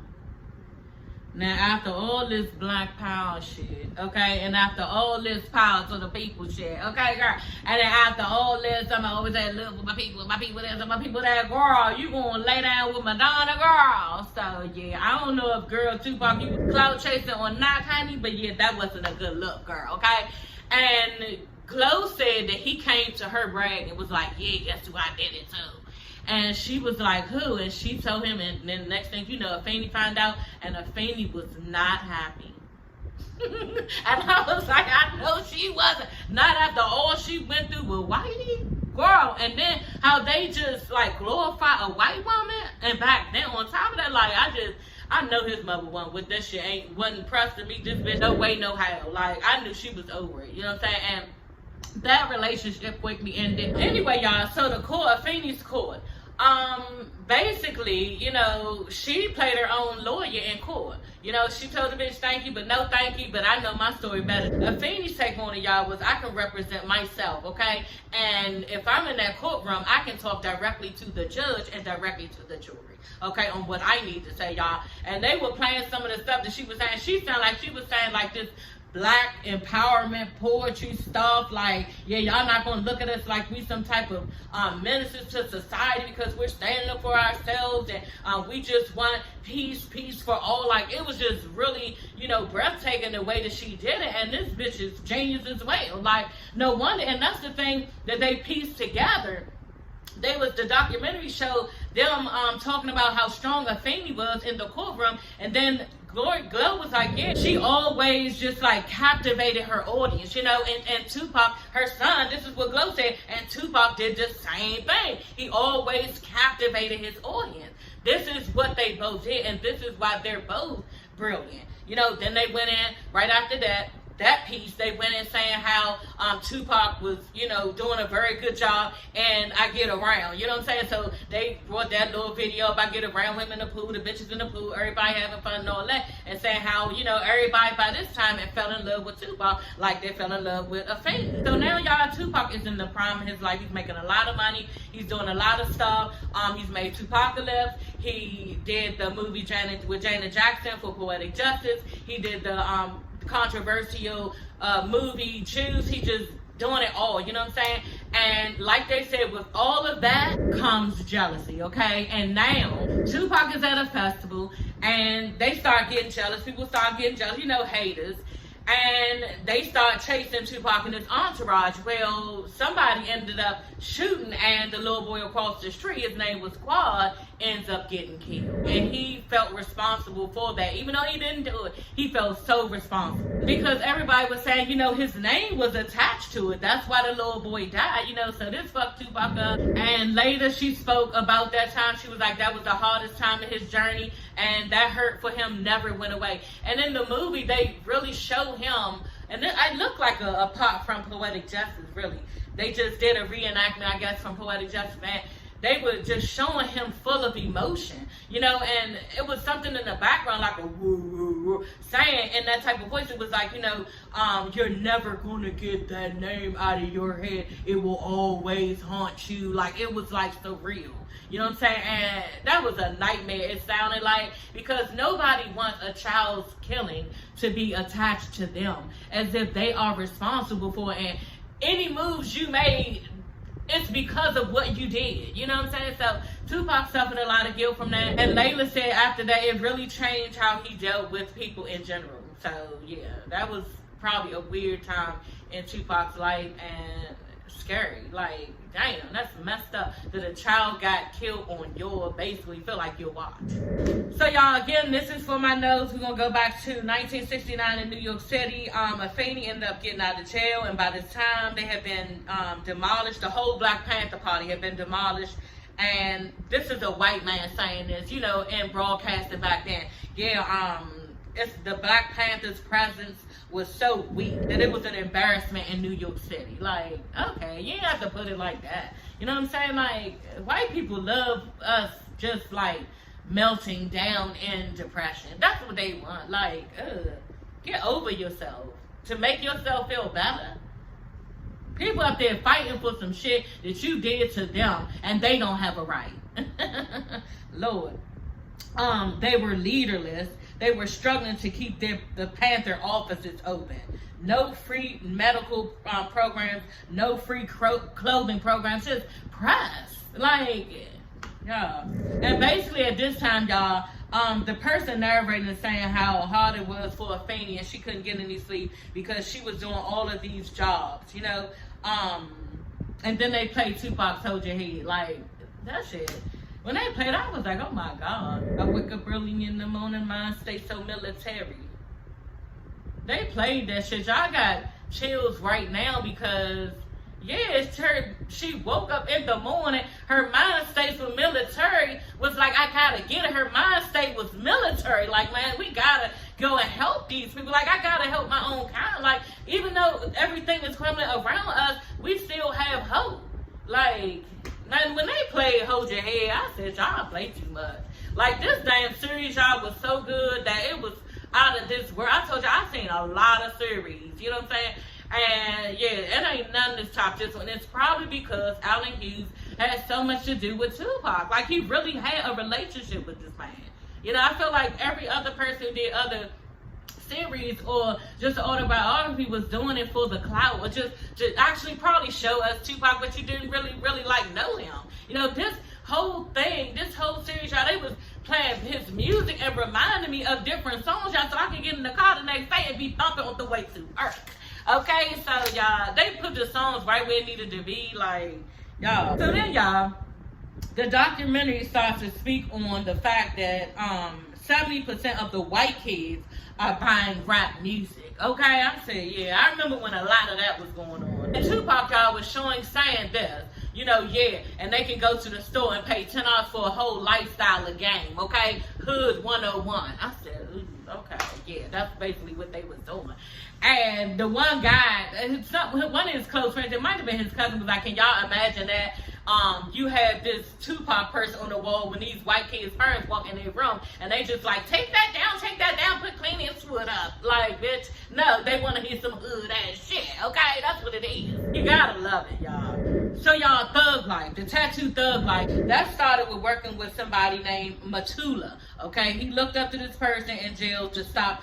Now, after all this black power shit, okay, and after all this power to the people shit, okay, girl, and then after all this, I'm always at love with my people this, and my people that, girl, you gonna lay down with Madonna, girl. So, yeah, I don't know if girl Tupac, you was clout chasing or not, honey, but yeah, that wasn't a good look, girl, okay? And Chloe said that he came to her brag and was like, yeah, guess who I did it to? And she was like, who? And she told him, and then the next thing you know, Afeni found out, and Afeni was not happy. And I was like, I know she wasn't. Not after all she went through with Whitey. Girl, and then how they just, like, glorify a white woman. And back then, on top of that, like, I know his mother wasn't with that shit. Wasn't pressed to me, this bitch, no way, no how. Like, I knew she was over it. You know what I'm saying? And that relationship quickly ended. Anyway, y'all, so the court, Afeni's court. Basically, you know, she played her own lawyer in court. You know, she told the bitch thank you, but no thank you, but I know my story better. Afeni's take on it, y'all, was I can represent myself, okay? And if I'm in that courtroom, I can talk directly to the judge and directly to the jury, okay, on what I need to say, y'all. And they were playing some of the stuff that she was saying. She sounded like she was saying like this black empowerment poetry stuff. Like, yeah, y'all not gonna look at us like we some type of menaces to society because we're standing up for ourselves and we just want peace for all. Like, it was just really, breathtaking the way that she did it. And this bitch is genius as well. Like, no wonder. And that's the thing that they pieced together. The documentary showed them talking about how strong Afeni was in the courtroom, and then Glow was like, yeah, she always just like captivated her audience, and Tupac, her son, this is what Glow said, and Tupac did the same thing. He always captivated his audience. This is what they both did, and this is why they're both brilliant. Then they went in right after that piece, they went in saying how Tupac was, doing a very good job, and I get around, you know what I'm saying? So they brought that little video up, I get around women in the pool, the bitches in the pool, everybody having fun and all that, and saying how, everybody by this time had fell in love with Tupac like they fell in love with Afeni. So now, y'all, Tupac is in the prime of his life. He's making a lot of money. He's doing a lot of stuff. He's made Tupacalypse. He did the movie with Janet Jackson for Poetic Justice. He did the controversial movie Choose. He just doing it all, you know what I'm saying? And like they said, with all of that comes jealousy, okay? And now Tupac is at a festival and they start getting jealous. People start getting jealous, haters. And they start chasing Tupac and his entourage. Well, somebody ended up shooting, and the little boy across the street, his name was Quad, ends up getting killed. And he felt responsible for that. Even though he didn't do it, he felt so responsible. Because everybody was saying, his name was attached to it. That's why the little boy died, so this fucked Tupac up. And later she spoke about that time. She was like, that was the hardest time in his journey, and that hurt for him never went away. And in the movie, they really show him, and I look like a pop from Poetic Justice, really. They just did a reenactment, I guess, from Poetic Justice, man. They were just showing him full of emotion, and it was something in the background, like a woo, woo, woo, saying in that type of voice. It was like, you're never gonna get that name out of your head. It will always haunt you. Like, it was like so real. You know what I'm saying? And that was a nightmare, it sounded like, because nobody wants a child's killing to be attached to them as if they are responsible for it. And any moves you made, it's because of what you did. You know what I'm saying? So Tupac suffered a lot of guilt from that. And Layla said after that, it really changed how he dealt with people in general. So yeah, that was probably a weird time in Tupac's life and scary. Like, damn, that's messed up that a child got killed on your, basically feel like your watch. So y'all, again, this is for my notes. We're gonna go back to 1969 in New York City. Afeni ended up getting out of jail, and by this time they had been demolished. The whole Black Panther Party had been demolished. And this is a white man saying this, and broadcasting back then. Yeah, it's the Black Panthers' presence was so weak that it was an embarrassment in New York City. Like, okay, you ain't have to put it like that. You know what I'm saying? Like, white people love us just like melting down in depression. That's what they want. Like, get over yourself to make yourself feel better. People up there fighting for some shit that you did to them and they don't have a right. Lord. They were leaderless. They were struggling to keep the Panther offices open. No free medical programs, no free clothing programs, just press. Like, yeah. And basically at this time, y'all, the person narrating is saying how hard it was for Afeni and she couldn't get any sleep because she was doing all of these jobs, and then they played Tupac's Hold Your Head. Like, that shit. When they played, I was like, oh my God. I wake up early in the morning, mind stay so military. They played that shit. Y'all got chills right now because, yeah, it's her. She woke up in the morning. Her mind state for military was like, I gotta get it. Her mind state was military. Like, man, we gotta go and help these people. Like, I gotta help my own kind. Like, even though everything is crumbling around us, we still have hope. Like, now, when they played Hold Your Head, I said, y'all play too much. Like, this damn series, y'all, was so good that it was out of this world. I told you, I've seen a lot of series. You know what I'm saying? And, yeah, it ain't none that's top this one. It's probably because Allen Hughes had so much to do with Tupac. Like, he really had a relationship with this man. I feel like every other person who did other series or just an autobiography was doing it for the clout, or just to actually probably show us Tupac, but you didn't really like know him. You know, this whole thing, this whole series, y'all, they was playing his music and reminding me of different songs, y'all, so I could get in the car the next day and be bumping on the way to work. Okay, so y'all, they put the songs right where it needed to be, like, y'all. So then, y'all, the documentary starts to speak on the fact that 70% of the white kids are buying rap music. Okay, I said, yeah, I remember when a lot of that was going on. And Tupac, y'all, was saying this, you know, yeah, and they can go to the store and pay $10 for a whole lifestyle of game, okay? Hood 101. I said, ooh, okay, yeah, that's basically what they was doing. And the one guy, one of his close friends, it might have been his cousin, was like, can y'all imagine that? You had this Tupac person on the wall when these white kids' parents walk in their room, and they just like, take that down, put Clint Eastwood up. Like, bitch, no, they want to hear some hood ass shit, okay? That's what it is. You gotta love it, y'all. So y'all, Thug Life, the tattoo Thug Life, that started with working with somebody named Matula, okay? He looked up to this person in jail to stop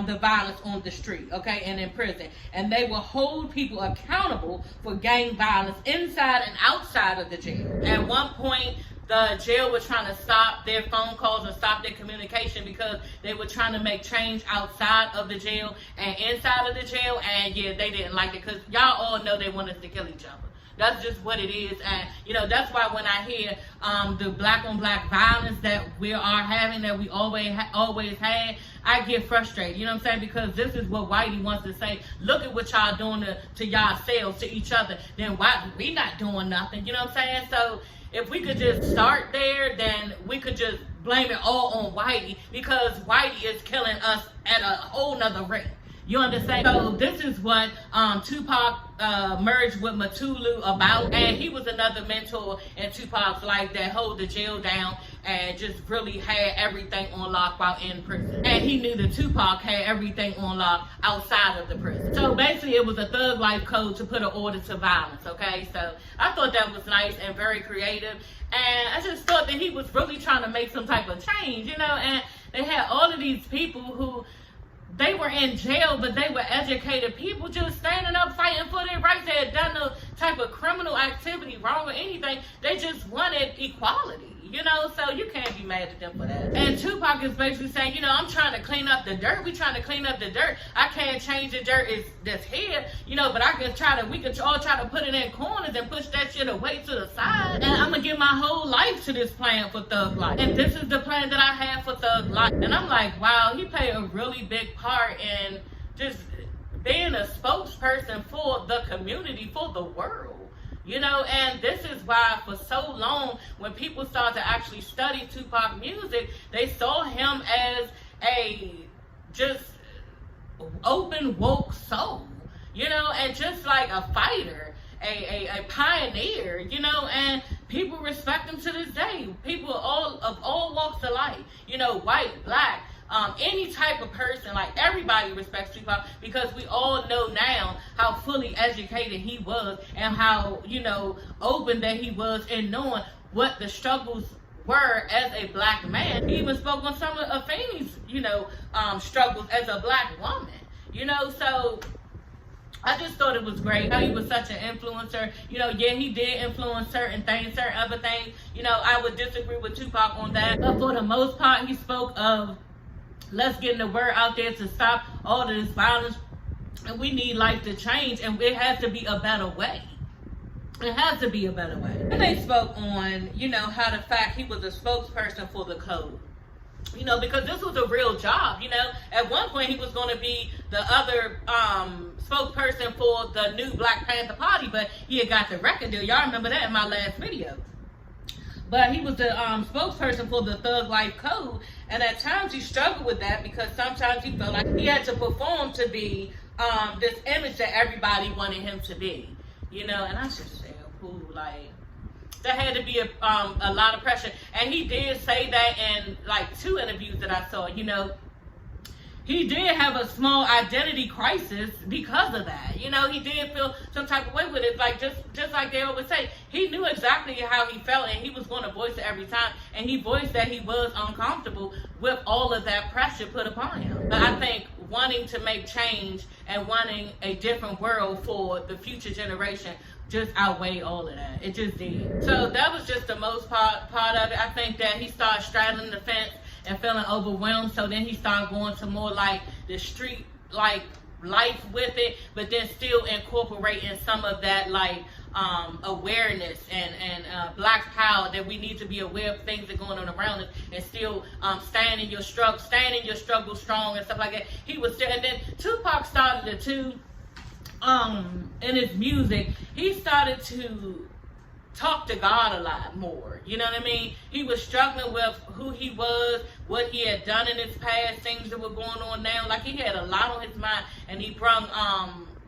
the violence on the street, okay, and in prison. And they will hold people accountable for gang violence inside and outside of the jail. At one point, the jail was trying to stop their phone calls and stop their communication because they were trying to make change outside of the jail and inside of the jail. And yeah, they didn't like it because y'all all know they wanted to kill each other. That's just what it is. And, you know, that's why when I hear the black on black violence that we are having, that we always had, I get frustrated. You know what I'm saying? Because this is what Whitey wants to say. Look at what y'all doing to yourselves, to each other. Then why we not doing nothing? You know what I'm saying? So if we could just start there, then we could just blame it all on Whitey, because Whitey is killing us at a whole nother rate. You understand? So this is what Tupac merged with Matulu about, and he was another mentor in Tupac's life that held the jail down and just really had everything on lock while in prison. And he knew that Tupac had everything on lock outside of the prison. So basically it was a thug life code to put an order to violence, okay? So I thought that was nice and very creative. And I just thought that he was really trying to make some type of change, you know? And they had all of these people who, they were in jail, but they were educated people just standing up fighting for their rights. They had done no type of criminal activity wrong or anything. They just wanted equality, you know? So you can't be mad at them for that. And Tupac is basically saying, you know, I'm trying to clean up the dirt. We trying to clean up the dirt. I can't change the dirt that's here, you know, but we can all try to put it in corners and push that shit away to the side. And I'm going to give my whole life to this plan for Thug Life. And this is the plan that I have for Thug Life. And I'm like, wow, he played a really big part in just being a spokesperson for the community, for the world. You know, and this is why for so long, when people start to actually study Tupac music, they saw him as a just open, woke soul, you know, and just like a fighter, a pioneer, you know, and people respect him to this day. People of all walks of life, you know, white, black, any type of person, like everybody respects Tupac, because we all know now how fully educated he was and how, you know, open that he was in knowing what the struggles were as a black man. He even spoke on some of Afeni's, you know, struggles as a black woman, you know. So I just thought it was great how he was such an influencer. You know, yeah, he did influence certain things, certain other things. You know, I would disagree with Tupac on that. But for the most part, he spoke of, let's get the word out there to stop all of this violence. And we need life to change, and it has to be a better way. It has to be a better way. And they spoke on, you know, how the fact he was a spokesperson for the code. You know, because this was a real job, you know. At one point, he was going to be the other spokesperson for the new Black Panther Party, but he had got the record deal. Y'all remember that in my last video. But he was the spokesperson for the Thug Life Code, and at times he struggled with that because sometimes he felt like he had to perform to be this image that everybody wanted him to be, you know. And I just said, ooh, like, there had to be a lot of pressure. And he did say that in like 2 interviews that I saw, you know. He did have a small identity crisis because of that. You know, he did feel some type of way with it. Like, just like they always say, he knew exactly how he felt, and he was going to voice it every time. And he voiced that he was uncomfortable with all of that pressure put upon him. But I think wanting to make change and wanting a different world for the future generation just outweighed all of that. It just did. So that was just the most part of it. I think that he started straddling the fence and feeling overwhelmed, so then he started going to more like the street like life with it, but then still incorporating some of that like awareness and black power, that we need to be aware of things that are going on around us, and still stand in your struggle strong and stuff like that. He was still, and then Tupac started it too. In his music, he started to talk to God a lot more. You know what I mean? He was struggling with who he was, what he had done in his past, things that were going on now. Like, he had a lot on his mind, and he brought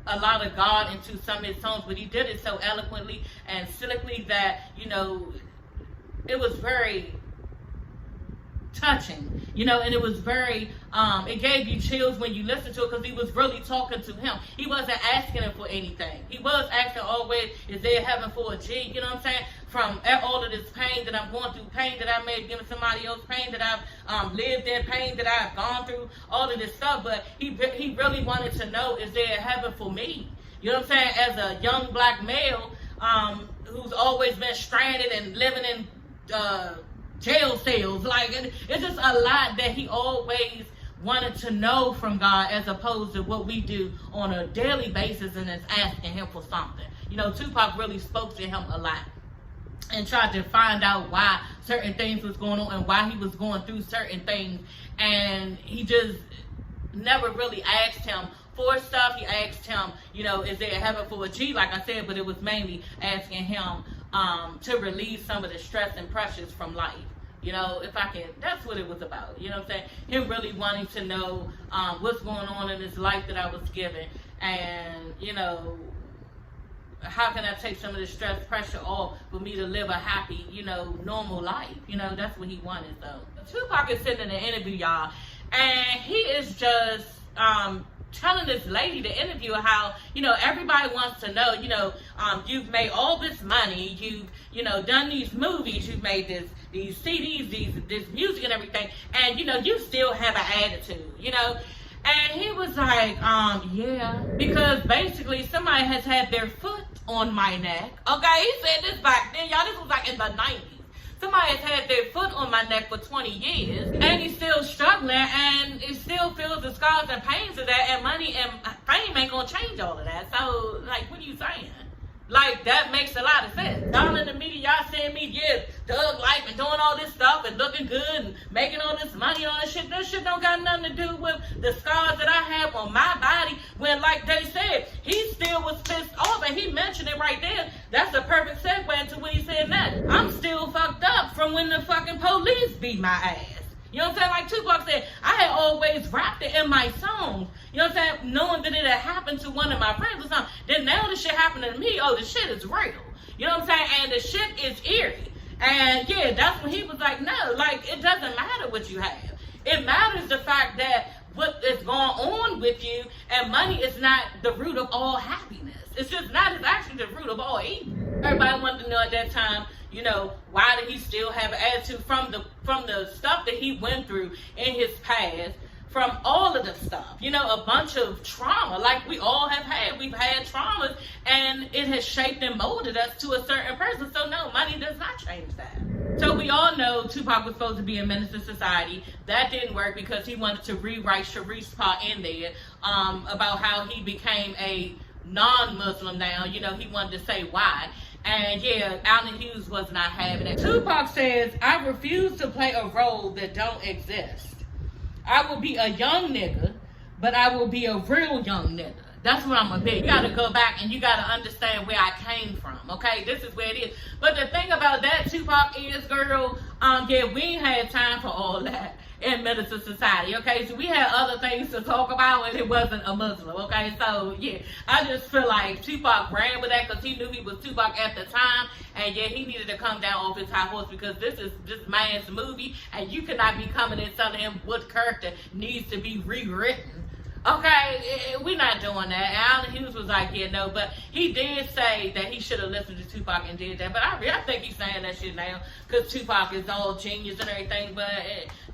a lot of God into some of his songs, but he did it so eloquently and cynically that, you know, it was very touching, you know, and it was very, it gave you chills when you listened to it, because he was really talking to him. He wasn't asking him for anything. He was asking always, is there heaven for a G? You know what I'm saying? From all of this pain that I'm going through, pain that I may have given somebody else, pain that I've lived in, pain that I've gone through, all of this stuff. But he really wanted to know, is there a heaven for me? You know what I'm saying? As a young black male who's always been stranded and living in jail cells, like, it's just a lot that he always wanted to know from God, as opposed to what we do on a daily basis and is asking him for something. You know, Tupac really spoke to him a lot and tried to find out why certain things was going on and why he was going through certain things, and he just never really asked him for stuff. He asked him, you know, is there a heaven for a G, like I said, but it was mainly asking him to relieve some of the stress and pressures from life. You know, if I can, that's what it was about. You know what I'm saying? Him really wanting to know what's going on in his life that I was given, and, you know, how can I take some of the stress, pressure off for me to live a happy, you know, normal life? You know, that's what he wanted, though. Tupac is sitting in an interview, y'all, and he is just telling this lady, the interviewer, how, you know, everybody wants to know, you know, you've made all this money, you've, you know, done these movies, you've made these CDs, this music and everything, and, you know, you still have an attitude, you know. And he was like, yeah, because basically somebody has had their foot on my neck. Okay, he said this back then, y'all. This was like in the 90s. Somebody has had their foot on my neck for 20 years, and he's still struggling, and it still feels the scars and pains of that, and money and fame ain't gonna change all of that. So, like, what are you saying? Like, that makes a lot of sense. Y'all in the media, y'all saying me, yeah, thug life and doing all this stuff and looking good and making all this money on this shit. This shit don't got nothing to do with the scars that I have on my body, when, like they said, he still was pissed off, and he mentioned it right there. That's the perfect segue into when he said that. I'm still fucked up from when the fucking police beat my ass. You know what I'm saying? Like Tupac said, I had always rapped it in my songs. You know what I'm saying? Knowing that it had happened to one of my friends or something. Then now the shit happened to me. Oh, the shit is real. You know what I'm saying? And the shit is eerie. And yeah, that's when he was like, no, like, it doesn't matter what you have. It matters the fact that what is going on with you, and money is not the root of all happiness. It's just not. It's actually the root of all evil. Everybody wanted to know at that time, you know, why did he still have an attitude from the stuff that he went through in his past, from all of the stuff, you know, a bunch of trauma, like we all have had. We've had traumas, and it has shaped and molded us to a certain person. So no, money does not change that. So we all know Tupac was supposed to be a menace to society. That didn't work because he wanted to rewrite Sharif's part in there about how he became a non-Muslim now. You know, he wanted to say why. And yeah, Allen Hughes was not having it. Tupac says, I refuse to play a role that don't exist. I will be a young nigga, but I will be a real young nigga. That's what I'm gonna be. You gotta go back and you gotta understand where I came from, okay? This is where it is. But the thing about that, Tupac, is, girl, yeah, we ain't had time for all that in medicine society, okay? So we had other things to talk about, and it wasn't a Muslim, okay? So yeah, I just feel like Tupac ran with that because he knew he was Tupac at the time, and yeah, he needed to come down off his high horse because this is this man's movie, and you cannot be coming and telling him what character needs to be rewritten Okay, we're not doing that. Allen Hughes was like, yeah, no, but he did say that he should have listened to Tupac and did that. But I think he's saying that shit now because Tupac is all genius and everything. But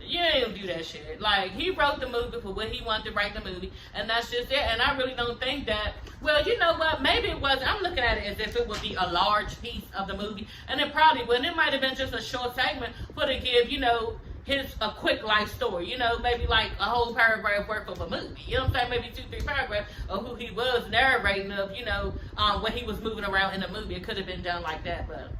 you ain't do that shit. Like, he wrote the movie for what he wanted to write the movie, and that's just it. And I really don't think that. Well, you know what? Maybe it wasn't. I'm looking at it as if it would be a large piece of the movie, and it probably wouldn't. It might have been just a short segment for to give, you know, a quick life story, you know, maybe like a whole paragraph worth of a movie, you know what I'm saying, maybe 2-3 paragraphs of who he was narrating of, you know, when he was moving around in the movie. It could have been done like that, but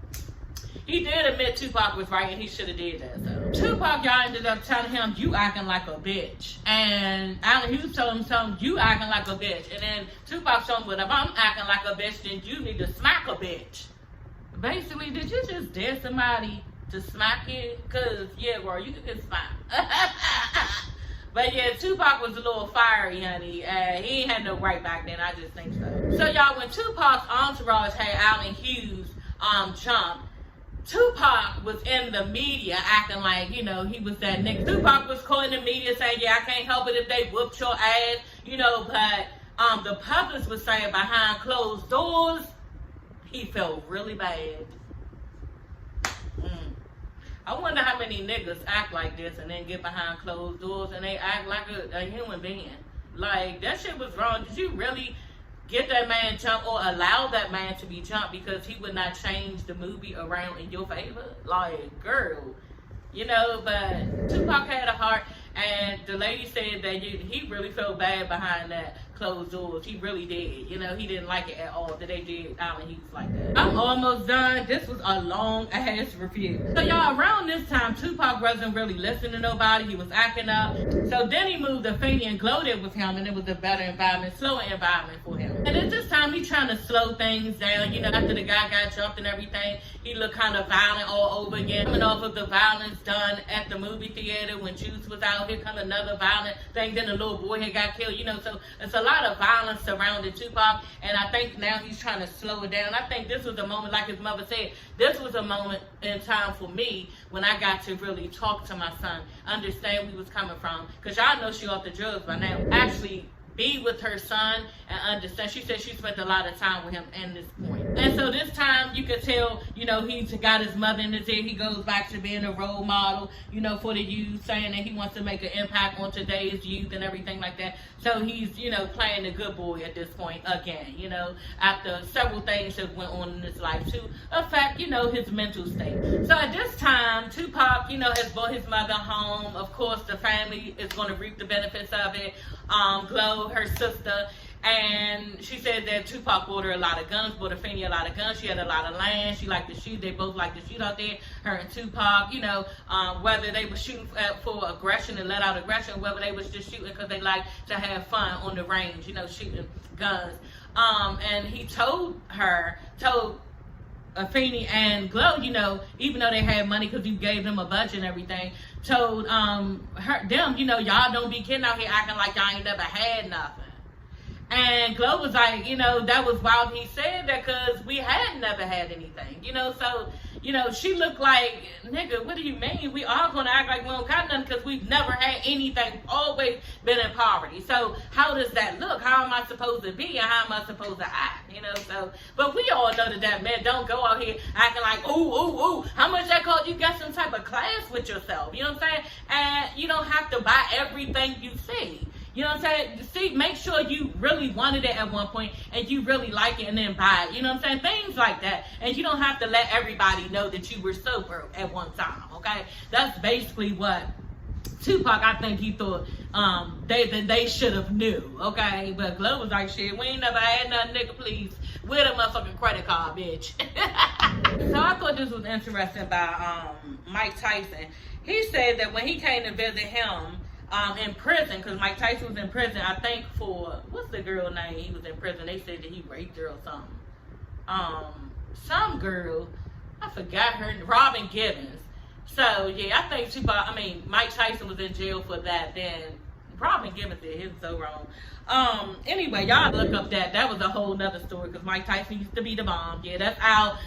he did admit Tupac was right and he should have did that. So Tupac, y'all ended up telling him, you acting like a bitch, and Allen Hughes told him something, you acting like a bitch, and then Tupac told him, well, if I'm acting like a bitch, then you need to smack a bitch. Basically, did you just dare somebody to smack you? Cause yeah, bro, you could get smacked. But yeah, Tupac was a little fiery, honey. He ain't had no right back then. I just think so. So y'all, when Tupac's entourage had Allen Hughes jump, Tupac was in the media acting like, you know, he was that nigga. Tupac was caught in the media saying, yeah, I can't help it if they whooped your ass, you know. But the public was saying behind closed doors, he felt really bad. I wonder how many niggas act like this and then get behind closed doors and they act like a human being. Like, that shit was wrong. Did you really get that man jumped or allow that man to be jumped because he would not change the movie around in your favor? Like, girl, you know. But Tupac had a heart, and the lady said that he really felt bad behind that closed doors. He really did. You know, he didn't like it at all that they did Allen Hughes like that. I'm almost done. This was a long ass review. So y'all, around this time, Tupac wasn't really listening to nobody. He was acting up. So then he moved to Afeni and gloated with him, and it was a better environment, slower environment for him. And at this time, he's trying to slow things down. You know, after the guy got jumped and everything, he looked kind of violent all over again. Coming off of the violence done at the movie theater when Juice was out, here come another violent thing. Then the little boy had got killed. You know, so it's a lot of violence surrounding Tupac, and I think now he's trying to slow it down. I think this was a moment, like his mother said, this was a moment in time for me when I got to really talk to my son, understand where he was coming from, because y'all know she off the drugs by now. Actually be with her son and understand. She said she spent a lot of time with him in this point. And so this time you could tell, you know, he's got his mother in his ear. He goes back to being a role model, you know, for the youth, saying that he wants to make an impact on today's youth and everything like that. So he's, you know, playing the good boy at this point again, you know, after several things that went on in his life to affect, you know, his mental state. So at this time, Tupac, you know, has brought his mother home. Of course, the family is going to reap the benefits of it. Glow, her sister, and she said that Tupac bought her a lot of guns, bought Afeni a lot of guns. She had a lot of land. She liked to shoot. They both liked to shoot out there, her and Tupac, you know, whether they were shooting for aggression and let out aggression, whether they was just shooting because they liked to have fun on the range, you know, shooting guns. And he told Afeni and Glow, you know, even though they had money because you gave them a budget and everything, told them, you know, y'all don't be kidding out here acting like y'all ain't never had nothing. And Glow was like, you know, that was wild he said that because we had never had anything, you know. So, you know, she looked like, nigga, what do you mean? We all gonna act like we don't got nothing because we've never had anything, always been in poverty. So how does that look? How am I supposed to be and how am I supposed to act, you know? So, but we all know that man don't go out here acting like, ooh, how much that cost? You got some type of class with yourself, you know what I'm saying? And you don't have to buy everything you see. You know what I'm saying? See, make sure you really wanted it at one point and you really like it and then buy it. You know what I'm saying? Things like that. And you don't have to let everybody know that you were so broke at one time, okay? That's basically what Tupac, I think he thought they should have knew, okay? But Glow was like, shit, we ain't never had nothing, nigga, please. Where the motherfucking credit card, bitch? So I thought this was interesting by Mike Tyson. He said that when he came to visit him, in prison, because Mike Tyson was in prison, I think for, what's the girl name he was in prison? They said that he raped her or something. Some girl, I forgot her, Robin Givens. So, yeah, I think Mike Tyson was in jail for that, then Robin Givens did, he was so wrong. Anyway, y'all look up that. That was a whole nother story, because Mike Tyson used to be the bomb. Yeah, that's our,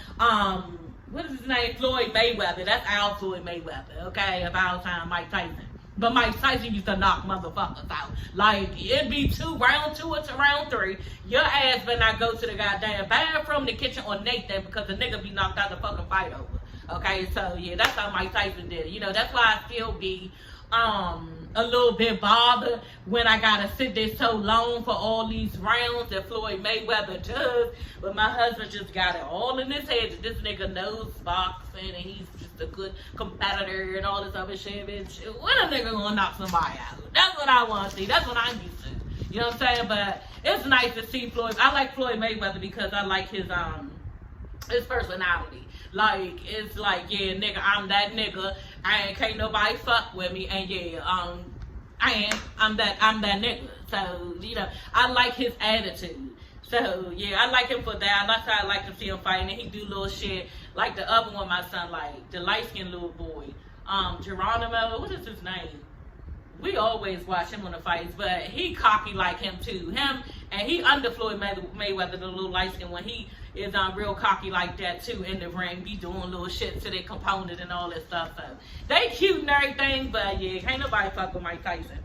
what is his name? Floyd Mayweather. That's our Floyd Mayweather, okay, of our time, Mike Tyson. But Mike Tyson used to knock motherfuckers out. Like, it'd be round 2 or to round 3. Your ass better not go to the goddamn bathroom, the kitchen, or Nathan, because the nigga be knocked out the fucking fight over. Okay, so yeah, that's how Mike Tyson did it. You know, that's why I still be a little bit bothered when I gotta sit there so long for all these rounds that Floyd Mayweather does. But my husband just got it all in his head that this nigga knows boxing and he's just a good competitor and all this other shit, bitch. When a nigga gonna knock somebody out? That's what I want to see. That's what I'm used to. You know what I'm saying? But it's nice to see Floyd. I like Floyd Mayweather because I like his personality. Like, it's like, yeah, nigga, I'm that nigga. Can't nobody fuck with me. And yeah, I'm that nigga. So, you know, I like his attitude. So yeah, I like him for that. That's how I like to see him fighting. And he do little shit like the other one my son like, the light skinned little boy. Geronimo, what is his name? We always watch him on the fights, but he cocky like him too. Him, and he under Floyd Mayweather, the little light skin one. He is real cocky like that too in the ring, be doing little shit to their component and all that stuff. So they cute and everything, but yeah, can't nobody fuck with Mike Tyson.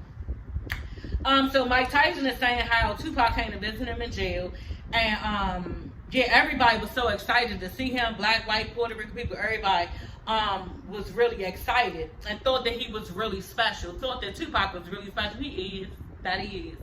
So Mike Tyson is saying how Tupac came to visit him in jail, and yeah, everybody was so excited to see him. Black, white, Puerto Rican people, everybody was really excited and thought that he was really special. Thought that Tupac was really special. He is.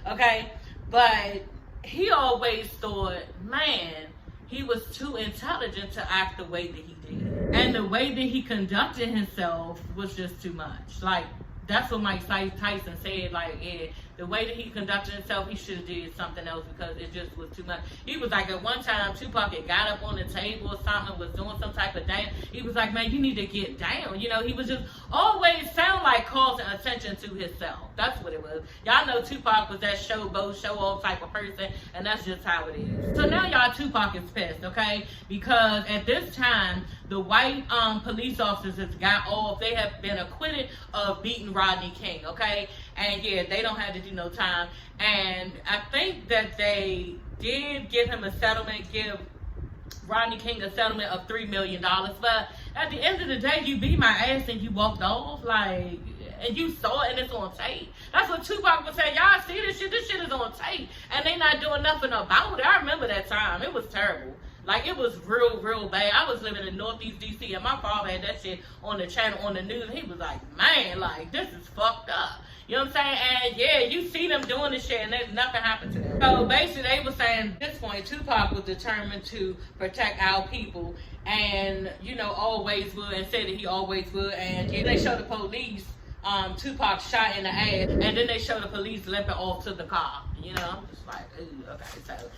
Okay, but he always thought, man, he was too intelligent to act the way that he did. And the way that he conducted himself was just too much. Like, that's what Mike Tyson said. Like, yeah, the way that he conducted himself, he should have did something else because it just was too much. He was like, at one time, Tupac had got up on the table or something, was doing some type of dance. He was like, man, you need to get down. You know, he was just always sound like causing attention to himself. That's what it was. Y'all know Tupac was that showboat, show-off type of person, and that's just how it is. So now y'all, Tupac is pissed, okay? Because at this time, the white police officers that got off, they have been acquitted of beating Rodney King, okay? And yeah, they don't have to do no time. And I think that they did give him a settlement, give Rodney King a settlement of $3 million. But at the end of the day, you beat my ass and you walked off, like, and you saw it and it's on tape. That's what Tupac was saying. Y'all see this shit? This shit is on tape. And they not doing nothing about it. I remember that time. It was terrible. Like, it was real bad. I was living in Northeast DC and my father had that shit on the channel, on the news. And he was like, man, like, this is fucked up. You know what I'm saying? And yeah, you see them doing this shit and there's nothing happened to them. So basically they were saying at this point, Tupac was determined to protect our people and, you know, always would, and said that he always would. And yeah, they showed the police Tupac shot in the ass, and then they showed the police limping off to the car. You know, I'm just like, ooh, okay, so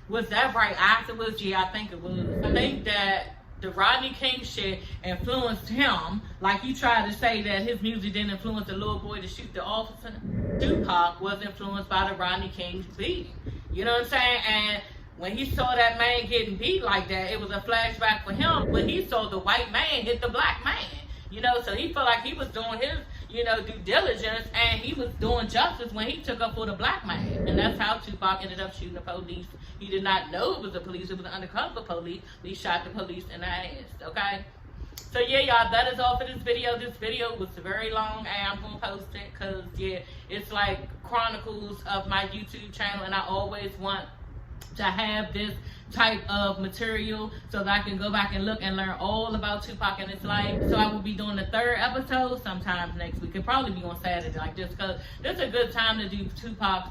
was that right afterwards? Yeah, I think it was. I think that the Rodney King shit influenced him, like he tried to say that his music didn't influence the little boy to shoot the officer. Tupac was influenced by the Rodney King's beating. You know what I'm saying? And when he saw that man getting beat like that, it was a flashback for him when he saw the white man hit the black man. You know, so he felt like he was doing his, you know, due diligence, and he was doing justice when he took up for the black man. And that's how Tupac ended up shooting the police. He did not know it was the police, it was an undercover police, but he shot the police in the ass, okay? So yeah, y'all, that is all for this video. This video was very long, and I'm gonna post it, because yeah, it's like chronicles of my YouTube channel, and I always want to have this type of material so that I can go back and look and learn all about Tupac and his life. So I will be doing the 3rd episode sometimes next week. It'll probably be on Saturday like this, because this is a good time to do Tupac's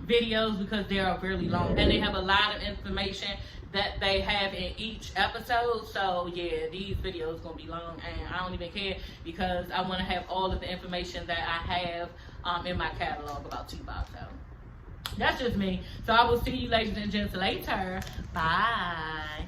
videos, because they are really long and they have a lot of information that they have in each episode. So yeah, these videos gonna be long, and I don't even care, because I want to have all of the information that I have in my catalog about Tupac. So that's just me. So I will see you ladies and gents later. Bye.